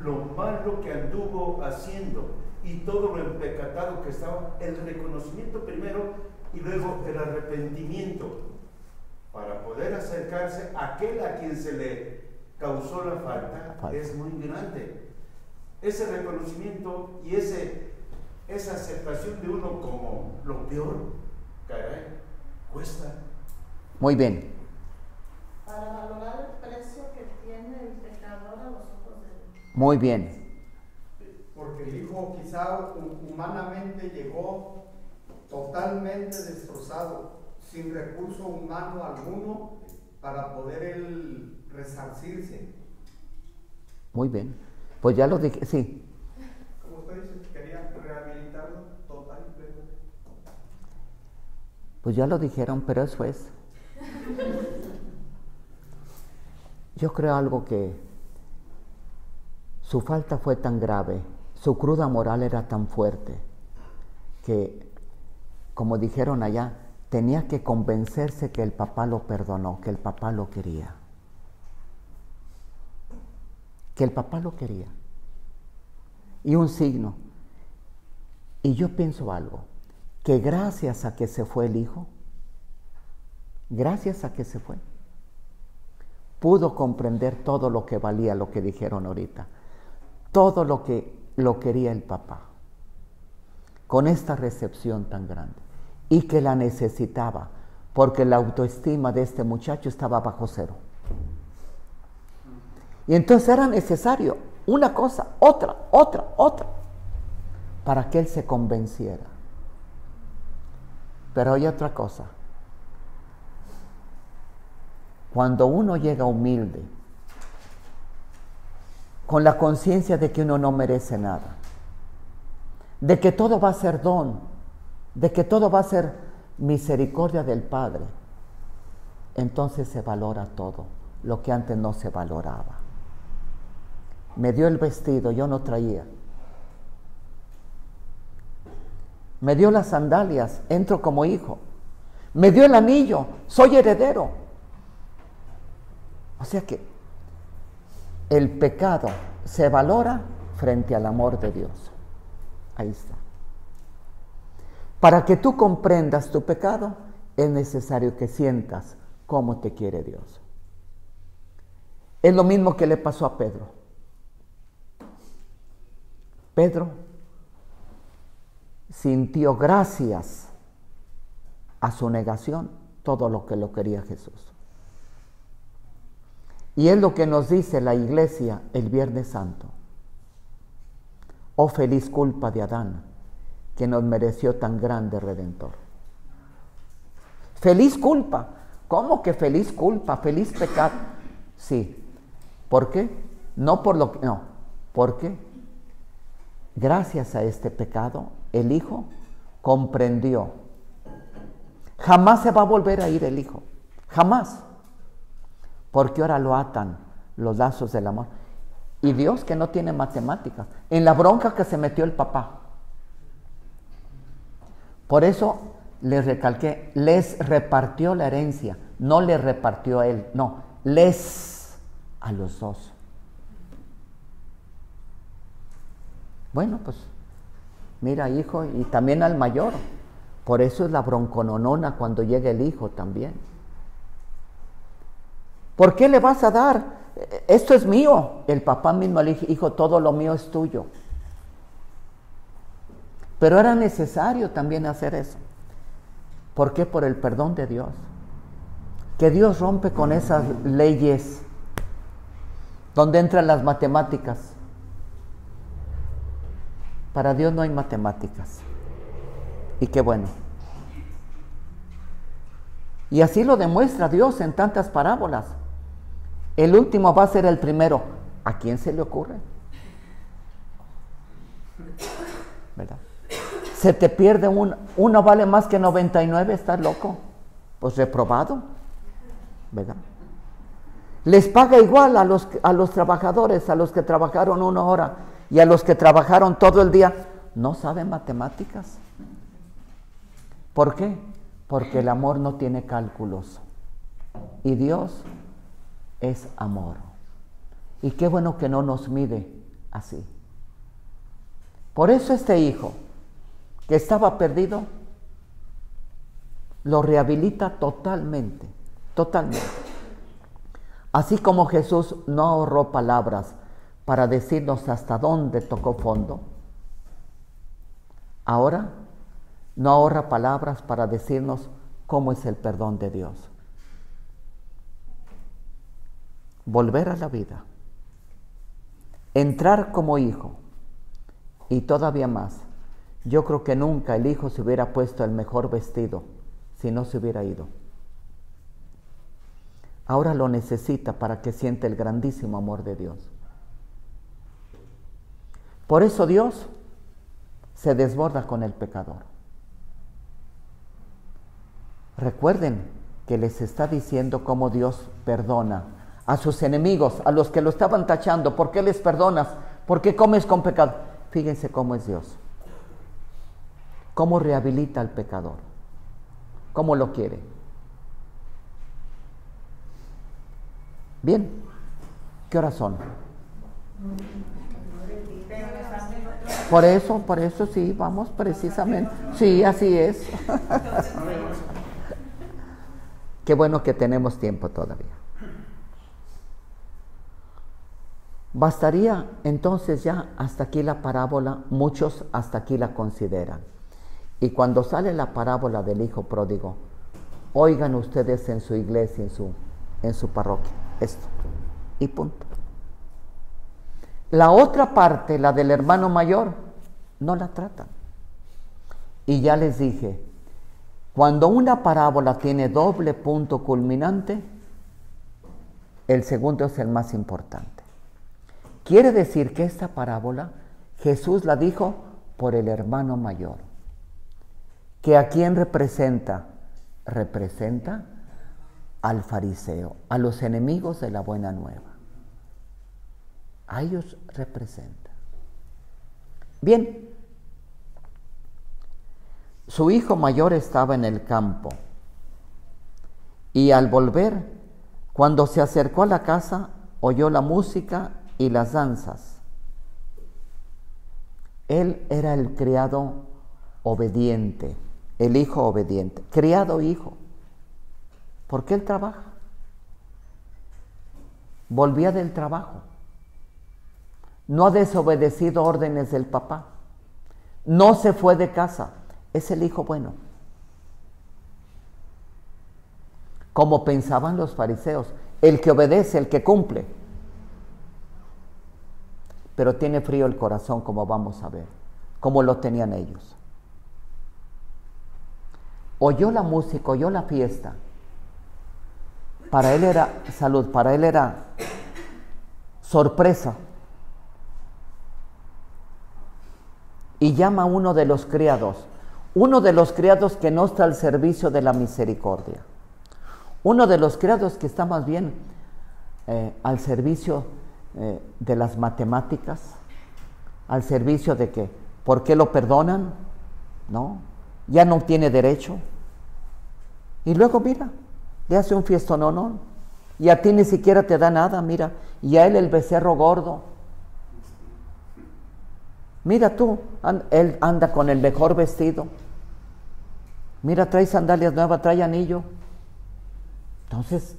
lo malo que anduvo haciendo y todo lo empecatado que estaba, el reconocimiento primero y luego el arrepentimiento, para poder acercarse a aquel a quien se le causó la falta, es muy grande. Ese reconocimiento y esa aceptación de uno como lo peor, caray, cuesta. Muy bien. Para valorar el precio que tiene el pecador a los ojos de Dios. Muy bien. Porque el hijo quizá humanamente llegó totalmente destrozado, sin recurso humano alguno para poder él resarcirse. Muy bien. Pues ya lo dije, sí. Como usted dice, quería rehabilitarlo totalmente. Pues ya lo dijeron, pero eso es. Yo creo algo que su falta fue tan grave, su cruda moral era tan fuerte, que, como dijeron allá, tenía que convencerse que el papá lo perdonó, que el papá lo quería. Que el papá lo quería. Y un signo. Y yo pienso algo, que gracias a que se fue el hijo, gracias a que se fue, pudo comprender todo lo que valía lo que dijeron ahorita, todo lo que lo quería el papá, con esta recepción tan grande, y que la necesitaba, porque la autoestima de este muchacho estaba bajo cero. Y entonces era necesario una cosa, otra, para que él se convenciera. Pero hay otra cosa. Cuando uno llega humilde, con la conciencia de que uno no merece nada, de que todo va a ser don, de que todo va a ser misericordia del Padre, entonces se valora todo, lo que antes no se valoraba. Me dio el vestido, yo no traía. Me dio las sandalias, entro como hijo. Me dio el anillo, soy heredero. O sea que el pecado se valora frente al amor de Dios. Ahí está. Para que tú comprendas tu pecado, es necesario que sientas cómo te quiere Dios. Es lo mismo que le pasó a Pedro. Pedro sintió, gracias a su negación, todo lo que lo quería Jesús. Y es lo que nos dice la iglesia el Viernes Santo. Oh feliz culpa de Adán, que nos mereció tan grande Redentor. Feliz culpa. ¿Cómo que feliz culpa? Feliz pecado. Sí. ¿Por qué? No por lo que... No. ¿Por qué? Gracias a este pecado, el Hijo comprendió. Jamás se va a volver a ir el Hijo. Jamás. Porque ahora lo atan los lazos del amor. Y Dios, que no tiene matemáticas, en la bronca que se metió el papá. Por eso les recalqué, les repartió la herencia, no le repartió a él, no, a los dos. Bueno, pues, mira, hijo, y también al mayor. Por eso es la broncononona cuando llega el hijo también. ¿Por qué le vas a dar? Esto es mío. El papá mismo le dijo, hijo, todo lo mío es tuyo. Pero era necesario también hacer eso. ¿Por qué? Por el perdón de Dios. Que Dios rompe con esas leyes donde entran las matemáticas. Para Dios no hay matemáticas. Y qué bueno. Y así lo demuestra Dios en tantas parábolas. El último va a ser el primero. ¿A quién se le ocurre? ¿Verdad? Se te pierde uno vale más que 99, ¿estás loco? Pues reprobado, ¿verdad? Les paga igual a los trabajadores, a los que trabajaron 1 hora y a los que trabajaron todo el día. No saben matemáticas. ¿Por qué? Porque el amor no tiene cálculos. Y Dios es amor. Y qué bueno que no nos mide así. Por eso este hijo que estaba perdido, lo rehabilita totalmente, totalmente. Así como Jesús no ahorró palabras para decirnos hasta dónde tocó fondo, ahora no ahorra palabras para decirnos cómo es el perdón de Dios. Volver a la vida, entrar como hijo, y todavía más. Yo creo que nunca el hijo se hubiera puesto el mejor vestido si no se hubiera ido. Ahora lo necesita para que sienta el grandísimo amor de Dios. Por eso Dios se desborda con el pecador. Recuerden que les está diciendo cómo Dios perdona a sus enemigos, a los que lo estaban tachando. ¿Por qué les perdonas? ¿Por qué comes con pecado? Fíjense cómo es Dios. Cómo rehabilita al pecador. Cómo lo quiere. Bien, ¿qué horas son? Por eso sí, vamos precisamente. Sí, así es. Qué bueno que tenemos tiempo todavía. Bastaría entonces ya hasta aquí la parábola, muchos hasta aquí la consideran. Y cuando sale la parábola del hijo pródigo, oigan ustedes en su iglesia, en su parroquia, esto, y punto. La otra parte, la del hermano mayor, no la tratan. Y ya les dije, cuando una parábola tiene doble punto culminante, el segundo es el más importante. Quiere decir que esta parábola Jesús la dijo por el hermano mayor. ¿Que a quién representa? Representa al fariseo, a los enemigos de la buena nueva. A ellos representa. Bien, su hijo mayor estaba en el campo y al volver, cuando se acercó a la casa, oyó la música y las danzas. Él era el criado obediente, el hijo obediente, criado hijo, porque él trabaja. Volvía del trabajo. No ha desobedecido órdenes del papá. No se fue de casa. Es el hijo bueno. Como pensaban los fariseos, el que obedece, el que cumple. Pero tiene frío el corazón, como vamos a ver, como lo tenían ellos. Oyó la música, oyó la fiesta. Para él era salud, para él era sorpresa. Y llama a uno de los criados que no está al servicio de la misericordia. Uno de los criados que está más bien al servicio de las matemáticas, al servicio de que, ¿por qué lo perdonan? ¿No? Ya no tiene derecho. Y luego mira, le hace un fiestononón, y a ti ni siquiera te da nada, mira, y a él el becerro gordo. Mira tú, él anda con el mejor vestido. Mira, trae sandalias nuevas, trae anillo. Entonces,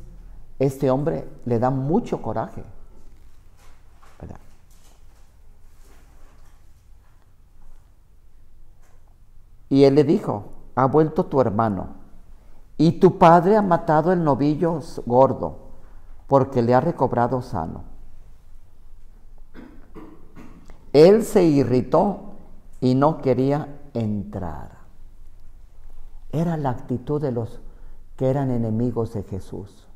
este hombre le da mucho coraje, ¿verdad? Y él le dijo, ha vuelto tu hermano, y tu padre ha matado el novillo gordo, porque le ha recobrado sano. Él se irritó y no quería entrar. Era la actitud de los que eran enemigos de Jesús.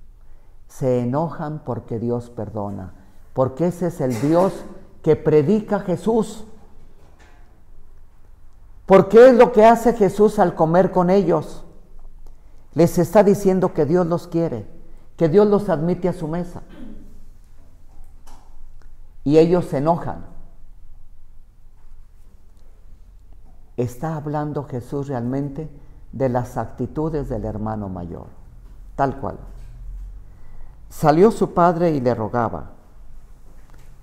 Se enojan porque Dios perdona, porque ese es el Dios que predica Jesús. ¿Por qué es lo que hace Jesús al comer con ellos? Les está diciendo que Dios los quiere, que Dios los admite a su mesa. Y ellos se enojan. Está hablando Jesús realmente de las actitudes del hermano mayor, tal cual. Salió su padre y le rogaba,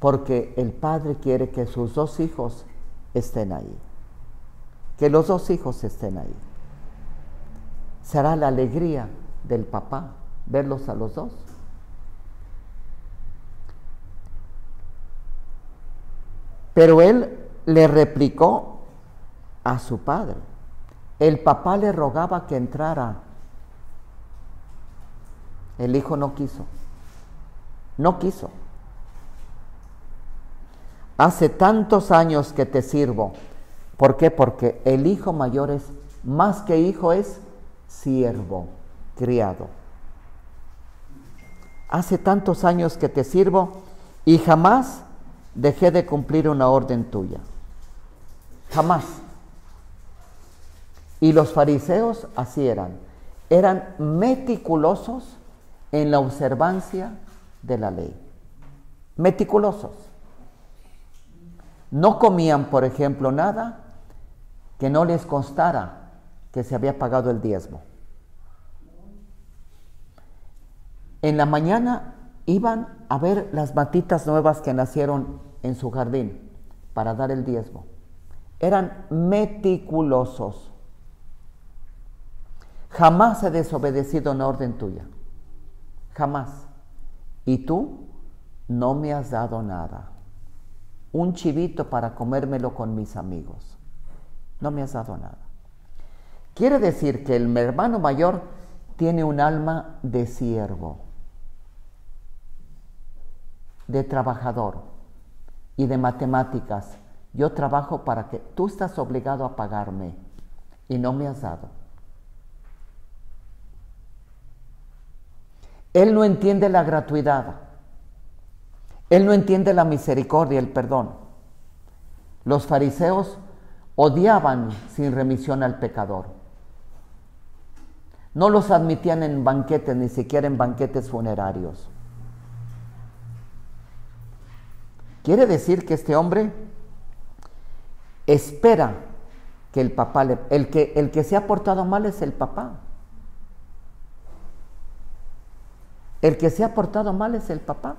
porque el padre quiere que sus 2 hijos estén ahí, que los 2 hijos estén ahí. Será la alegría del papá verlos a los 2. Pero él le replicó a su padre. El papá le rogaba que entrara. El hijo no quiso. No quiso. Hace tantos años que te sirvo. ¿Por qué? Porque el hijo mayor es, más que hijo, es siervo, criado. Hace tantos años que te sirvo y jamás dejé de cumplir una orden tuya. Jamás. Y los fariseos así eran meticulosos en la observancia de la ley. Meticulosos. No comían, por ejemplo, nada que no les constara que se había pagado el diezmo. En la mañana iban a ver las matitas nuevas que nacieron en su jardín para dar el diezmo. Eran meticulosos. Jamás he desobedecido una orden tuya. Jamás. Y tú no me has dado nada. Un chivito para comérmelo con mis amigos. No me has dado nada. Quiere decir que el hermano mayor tiene un alma de siervo, de trabajador y de matemáticas. Yo trabajo para que tú estás obligado a pagarme y no me has dado. Él no entiende la gratuidad. Él no entiende la misericordia, el perdón. Los fariseos odiaban sin remisión al pecador. No los admitían en banquetes, ni siquiera en banquetes funerarios. Quiere decir que este hombre espera que el papá el que se ha portado mal es el papá. El que se ha portado mal es el papá.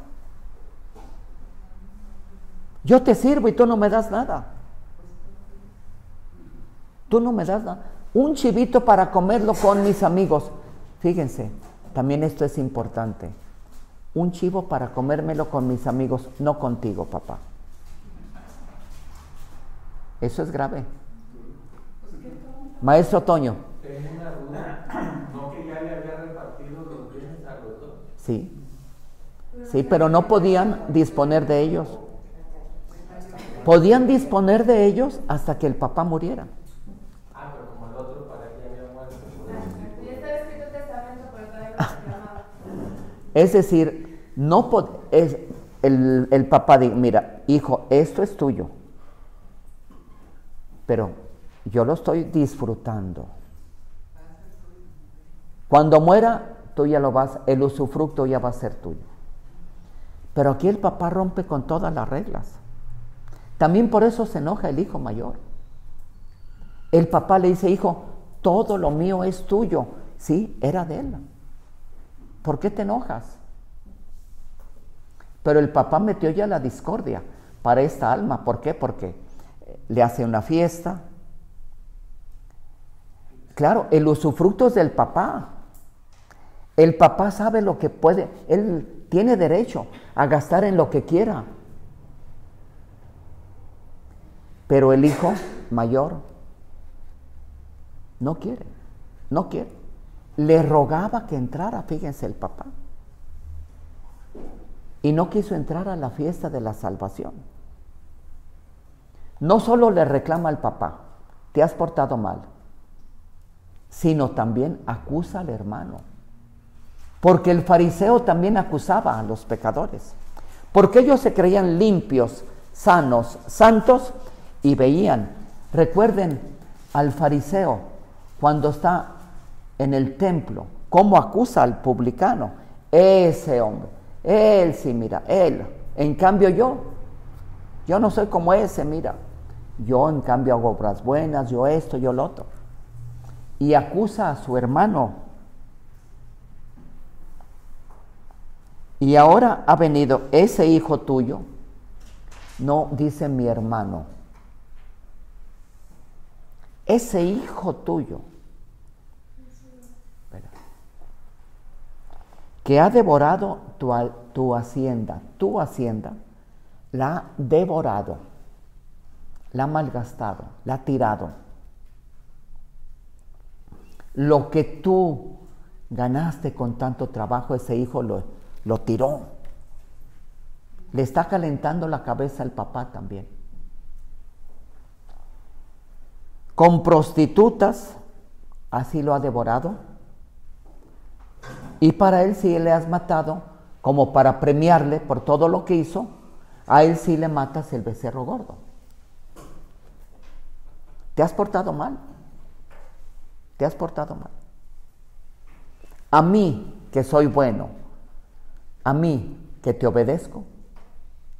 Yo te sirvo y tú no me das nada. Tú no me das nada. Un chivito para comerlo con mis amigos. Fíjense, también esto es importante. Un chivo para comérmelo con mis amigos, no contigo, papá. Eso es grave. Maestro Toño. Tengo una duda. ¿No que ya le había repartido los bienes a los 2? Sí. Sí, pero no podían disponer de ellos. Podían disponer de ellos hasta que el papá muriera. Ah, pero como el otro para que había muerto. Ya estaba escrito el testamento, pero todavía no se reclamaba. Es decir, el papá dice, mira, hijo, esto es tuyo, pero yo lo estoy disfrutando. Cuando muera, tú ya el usufructo ya va a ser tuyo. Pero aquí el papá rompe con todas las reglas. También por eso se enoja el hijo mayor. El papá le dice, hijo, todo lo mío es tuyo. Sí, era de él. ¿Por qué te enojas? Pero el papá metió ya la discordia para esta alma. ¿Por qué? Porque le hace una fiesta. Claro, el usufructo es del papá. El papá sabe lo que puede. Él tiene derecho a gastar en lo que quiera. Pero el hijo mayor no quiere. Le rogaba que entrara, fíjense, el papá. Y no quiso entrar a la fiesta de la salvación. No solo le reclama al papá, te has portado mal, sino también acusa al hermano. Porque el fariseo también acusaba a los pecadores. Porque ellos se creían limpios, sanos, santos, y veían. Recuerden al fariseo cuando está en el templo, cómo acusa al publicano. Ese hombre, él sí, mira, él. En cambio yo no soy como ese, mira. Yo en cambio hago obras buenas, yo esto, yo lo otro. Y acusa a su hermano. Y ahora ha venido ese hijo tuyo, no dice mi hermano, ese hijo tuyo, que ha devorado tu hacienda, la ha devorado, la ha malgastado, la ha tirado. Lo que tú ganaste con tanto trabajo, ese hijo lo tiró. Le está calentando la cabeza al papá también. Con prostitutas, así lo ha devorado. Y para él, si le has matado, como para premiarle por todo lo que hizo, a él sí le matas el becerro gordo. Te has portado mal. Te has portado mal. A mí, que soy bueno, a mí, que te obedezco,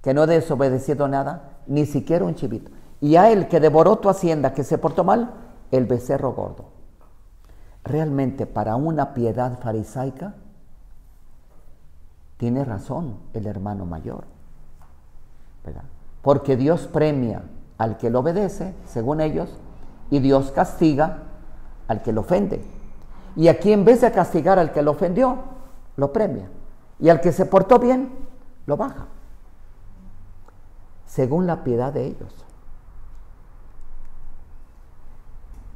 que no he desobedecido nada, ni siquiera un chivito. Y a él, que devoró tu hacienda, que se portó mal, el becerro gordo. Realmente, para una piedad farisaica, tiene razón el hermano mayor, ¿verdad? Porque Dios premia al que lo obedece, según ellos, y Dios castiga al que lo ofende. Y aquí, en vez de castigar al que lo ofendió, lo premia. Y al que se portó bien, lo baja. Según la piedad de ellos.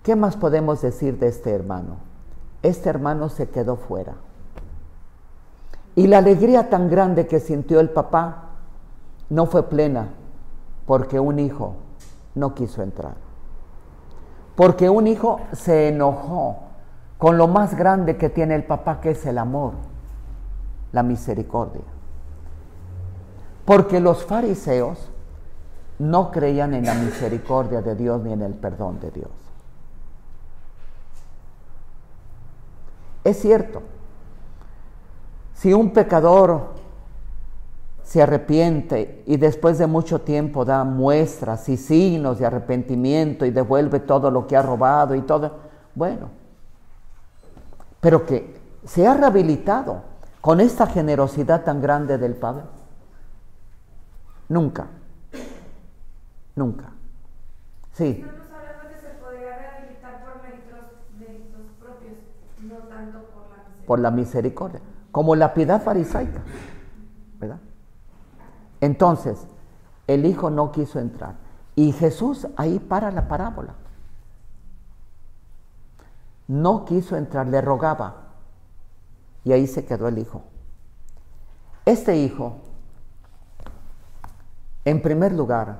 ¿Qué más podemos decir de este hermano? Este hermano se quedó fuera. Y la alegría tan grande que sintió el papá no fue plena, porque un hijo no quiso entrar. Porque un hijo se enojó con lo más grande que tiene el papá, que es el amor, la misericordia. Porque los fariseos no creían en la misericordia de Dios ni en el perdón de Dios. Es cierto, si un pecador se arrepiente y después de mucho tiempo da muestras y signos de arrepentimiento y devuelve todo lo que ha robado y todo, bueno, pero que se ha rehabilitado con esta generosidad tan grande del Padre, nunca. Sí. Estamos hablando que se podría rehabilitar por méritos propios, no tanto por la misericordia. Como la piedad farisaica, ¿verdad? Entonces, el hijo no quiso entrar. Y Jesús ahí para la parábola. No quiso entrar, le rogaba. Y ahí se quedó el hijo. Este hijo, en primer lugar,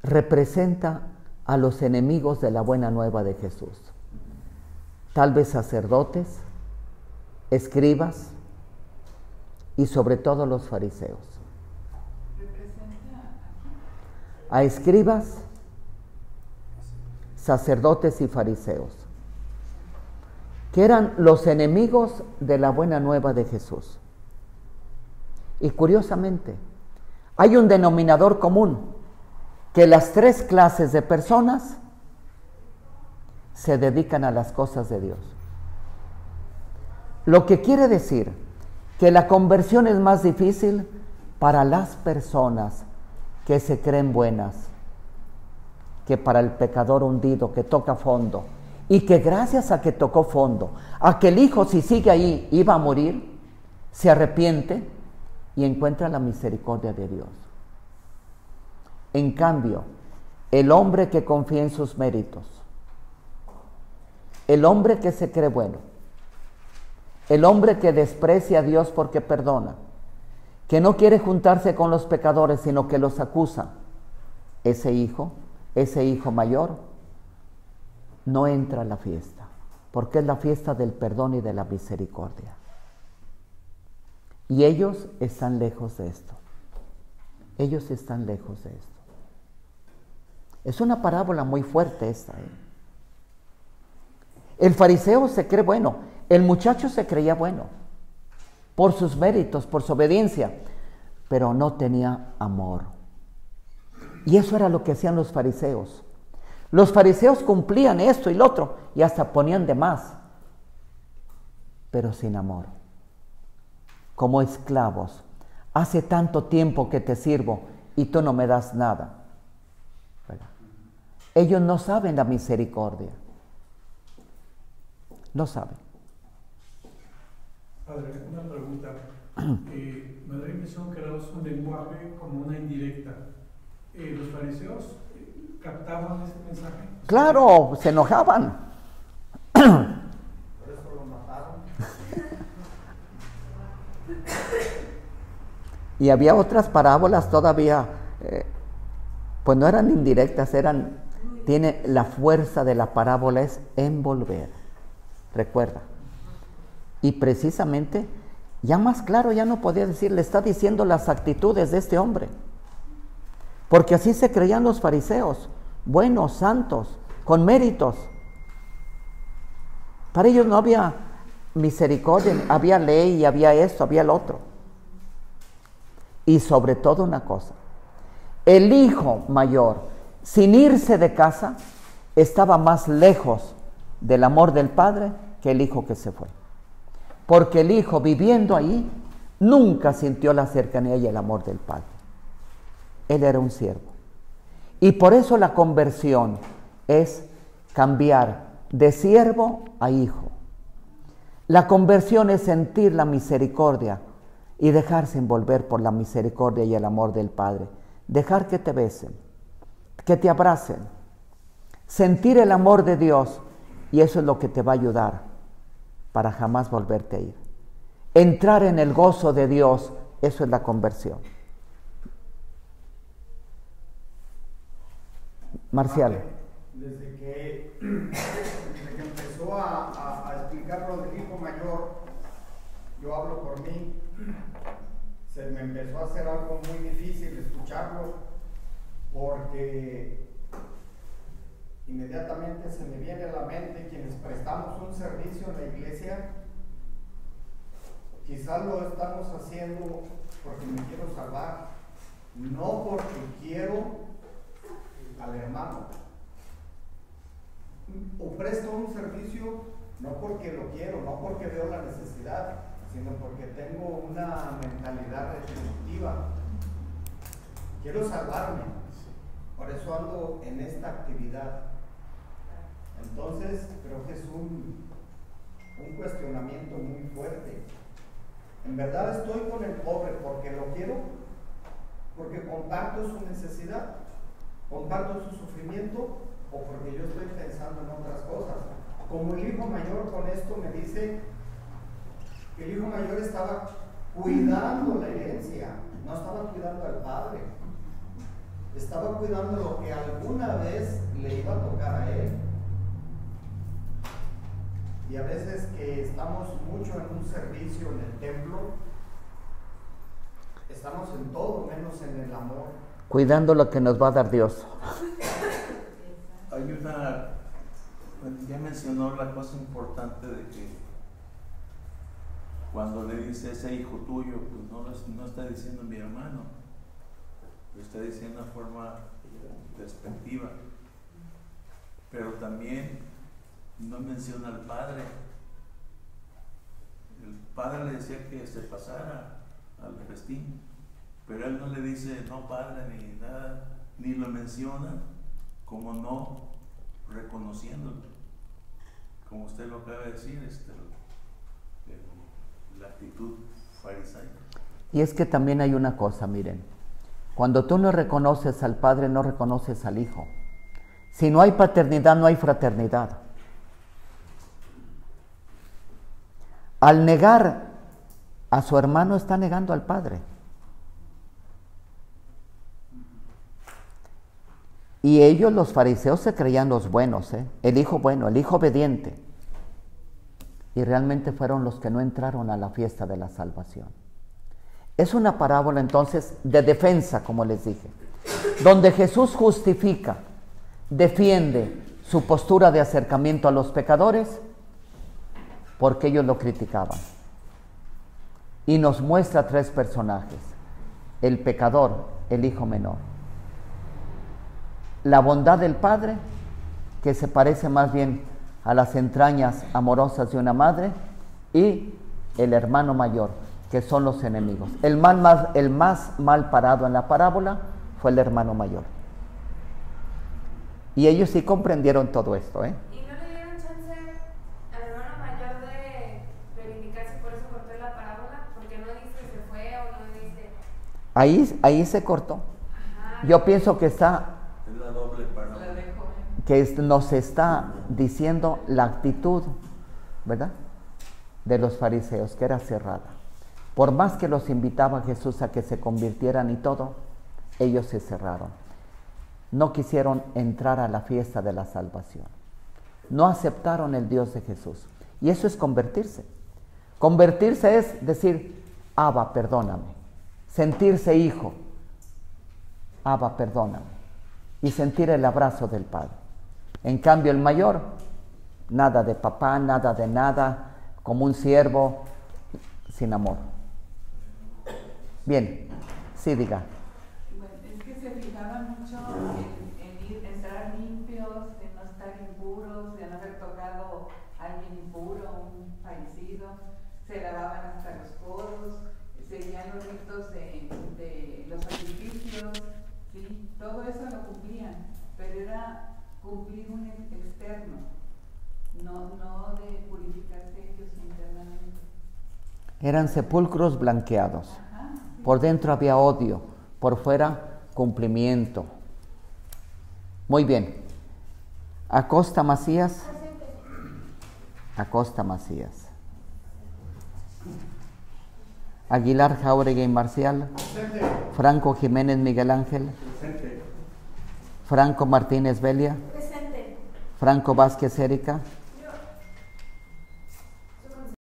representa a los enemigos de la buena nueva de Jesús. Tal vez sacerdotes, escribas y sobre todo los fariseos. A escribas, sacerdotes y fariseos, que eran los enemigos de la buena nueva de Jesús. Y curiosamente, hay un denominador común, que las tres clases de personas se dedican a las cosas de Dios. Lo que quiere decir que la conversión es más difícil para las personas que se creen buenas, que para el pecador hundido que toca fondo, y que gracias a que tocó fondo, a que el hijo, si sigue ahí, iba a morir, se arrepiente y encuentra la misericordia de Dios. En cambio, el hombre que confía en sus méritos, el hombre que se cree bueno, el hombre que desprecia a Dios porque perdona, que no quiere juntarse con los pecadores, sino que los acusa, ese hijo mayor, no entra a la fiesta, porque es la fiesta del perdón y de la misericordia. Y ellos están lejos de esto. Ellos están lejos de esto. Es una parábola muy fuerte esta, El fariseo se cree bueno, el muchacho se creía bueno, por sus méritos, por su obediencia, pero no tenía amor. Y eso era lo que hacían los fariseos. Los fariseos cumplían esto y lo otro, y hasta ponían de más, pero sin amor. como esclavos. Hace tanto tiempo que te sirvo y tú no me das nada. ¿Verdad? Ellos no saben la misericordia. No saben. Padre, una pregunta. Madre mencionó que era un lenguaje como una indirecta. ¿Los fariseos captaban ese mensaje? Claro, se enojaban. Por eso lo mataron. Y había otras parábolas todavía, pues no eran indirectas, tiene la fuerza de la parábola es envolver, recuerda. Y precisamente, ya más claro ya no podía decir, le está diciendo las actitudes de este hombre. Porque así se creían los fariseos, buenos, santos, con méritos. Para ellos no había misericordia, había ley y había esto, había el otro. Y sobre todo una cosa, el hijo mayor, sin irse de casa, estaba más lejos del amor del padre que el hijo que se fue. Porque el hijo viviendo ahí, nunca sintió la cercanía y el amor del padre. Él era un siervo. Y por eso la conversión es cambiar de siervo a hijo. La conversión es sentir la misericordia y dejarse envolver por la misericordia y el amor del Padre. Dejar que te besen, que te abracen. Sentir el amor de Dios, y eso es lo que te va a ayudar para jamás volverte a ir. Entrar en el gozo de Dios, eso es la conversión. Marcial. Desde que empezó a explicar lo del hijo mayor, yo hablo por mí, se me empezó a hacer algo muy difícil escucharlo, porque inmediatamente se me viene a la mente quienes prestamos un servicio en la iglesia, quizás lo estamos haciendo porque me quiero salvar, no porque quiero al hermano, o presto un servicio no porque lo quiero, no porque veo la necesidad, sino porque tengo una mentalidad retributiva. Quiero salvarme, por eso ando en esta actividad. Entonces creo que es un cuestionamiento muy fuerte. En verdad estoy con el pobre porque lo quiero, porque comparto su necesidad, comparto su sufrimiento, o porque yo estoy pensando en otras cosas. Como el hijo mayor, con esto me dice que el hijo mayor estaba cuidando la herencia, no estaba cuidando al padre, estaba cuidando lo que alguna vez le iba a tocar a él. Y a veces que estamos mucho en un servicio en el templo, estamos en todo menos en el amor. Cuidando lo que nos va a dar Dios. Hay ya mencionó la cosa importante de que cuando le dice ese hijo tuyo, pues no está diciendo mi hermano, lo está diciendo de forma despectiva, pero también no menciona al padre. El padre le decía que se pasara al festín, pero él no le dice no padre ni nada, ni lo menciona, como no reconociéndolo, como usted lo acaba de decir, la actitud farisaica. Y es que también hay una cosa, miren, cuando tú no reconoces al Padre, no reconoces al Hijo. Si no hay paternidad, no hay fraternidad. Al negar a su hermano, está negando al Padre. Y ellos, los fariseos, se creían los buenos, el hijo bueno, el hijo obediente. Y realmente fueron los que no entraron a la fiesta de la salvación. Es una parábola entonces de defensa, como les dije, donde Jesús justifica, defiende su postura de acercamiento a los pecadores porque ellos lo criticaban. Y nos muestra tres personajes: el pecador, el hijo menor, la bondad del Padre, que se parece más bien a las entrañas amorosas de una madre, y el hermano mayor, que son los enemigos. El más mal parado en la parábola fue el hermano mayor. Y ellos sí comprendieron todo esto, ¿eh? ¿Y no le dieron chance al hermano mayor de reivindicarse, por eso cortó la parábola? Porque no dice se fue o no dice... Ahí se cortó. Ajá. Yo pienso que está... Es la doble parábola. La dejó. que nos está diciendo la actitud, ¿verdad?, de los fariseos, que era cerrada. Por más que los invitaba Jesús a que se convirtieran y todo, ellos se cerraron. No quisieron entrar a la fiesta de la salvación. No aceptaron el Dios de Jesús. Y eso es convertirse. Convertirse es decir, Abba, perdóname. Sentirse hijo. Abba, perdóname. Y sentir el abrazo del Padre. En cambio, el mayor, nada de papá, nada de nada, como un siervo sin amor. Bien, sí, diga. Bueno, es que se fijaban mucho en entrar limpios, en no estar impuros, de no haber tocado a alguien impuro, un fallecido, se lavaban hasta los codos, seguían los ritos de los sacrificios, ¿sí? Todo eso lo cumplían, pero era cumplir un externo, no de purificarse ellos internamente. Eran sepulcros blanqueados. Ajá, sí. Por dentro había odio, por fuera cumplimiento. Muy bien. Acosta Macías. Acosta Macías. Aguilar Jauregui Marcial. Presente. Franco Jiménez Miguel Ángel. Presente. Franco Martínez Belia. Presente. Franco Vázquez Erika.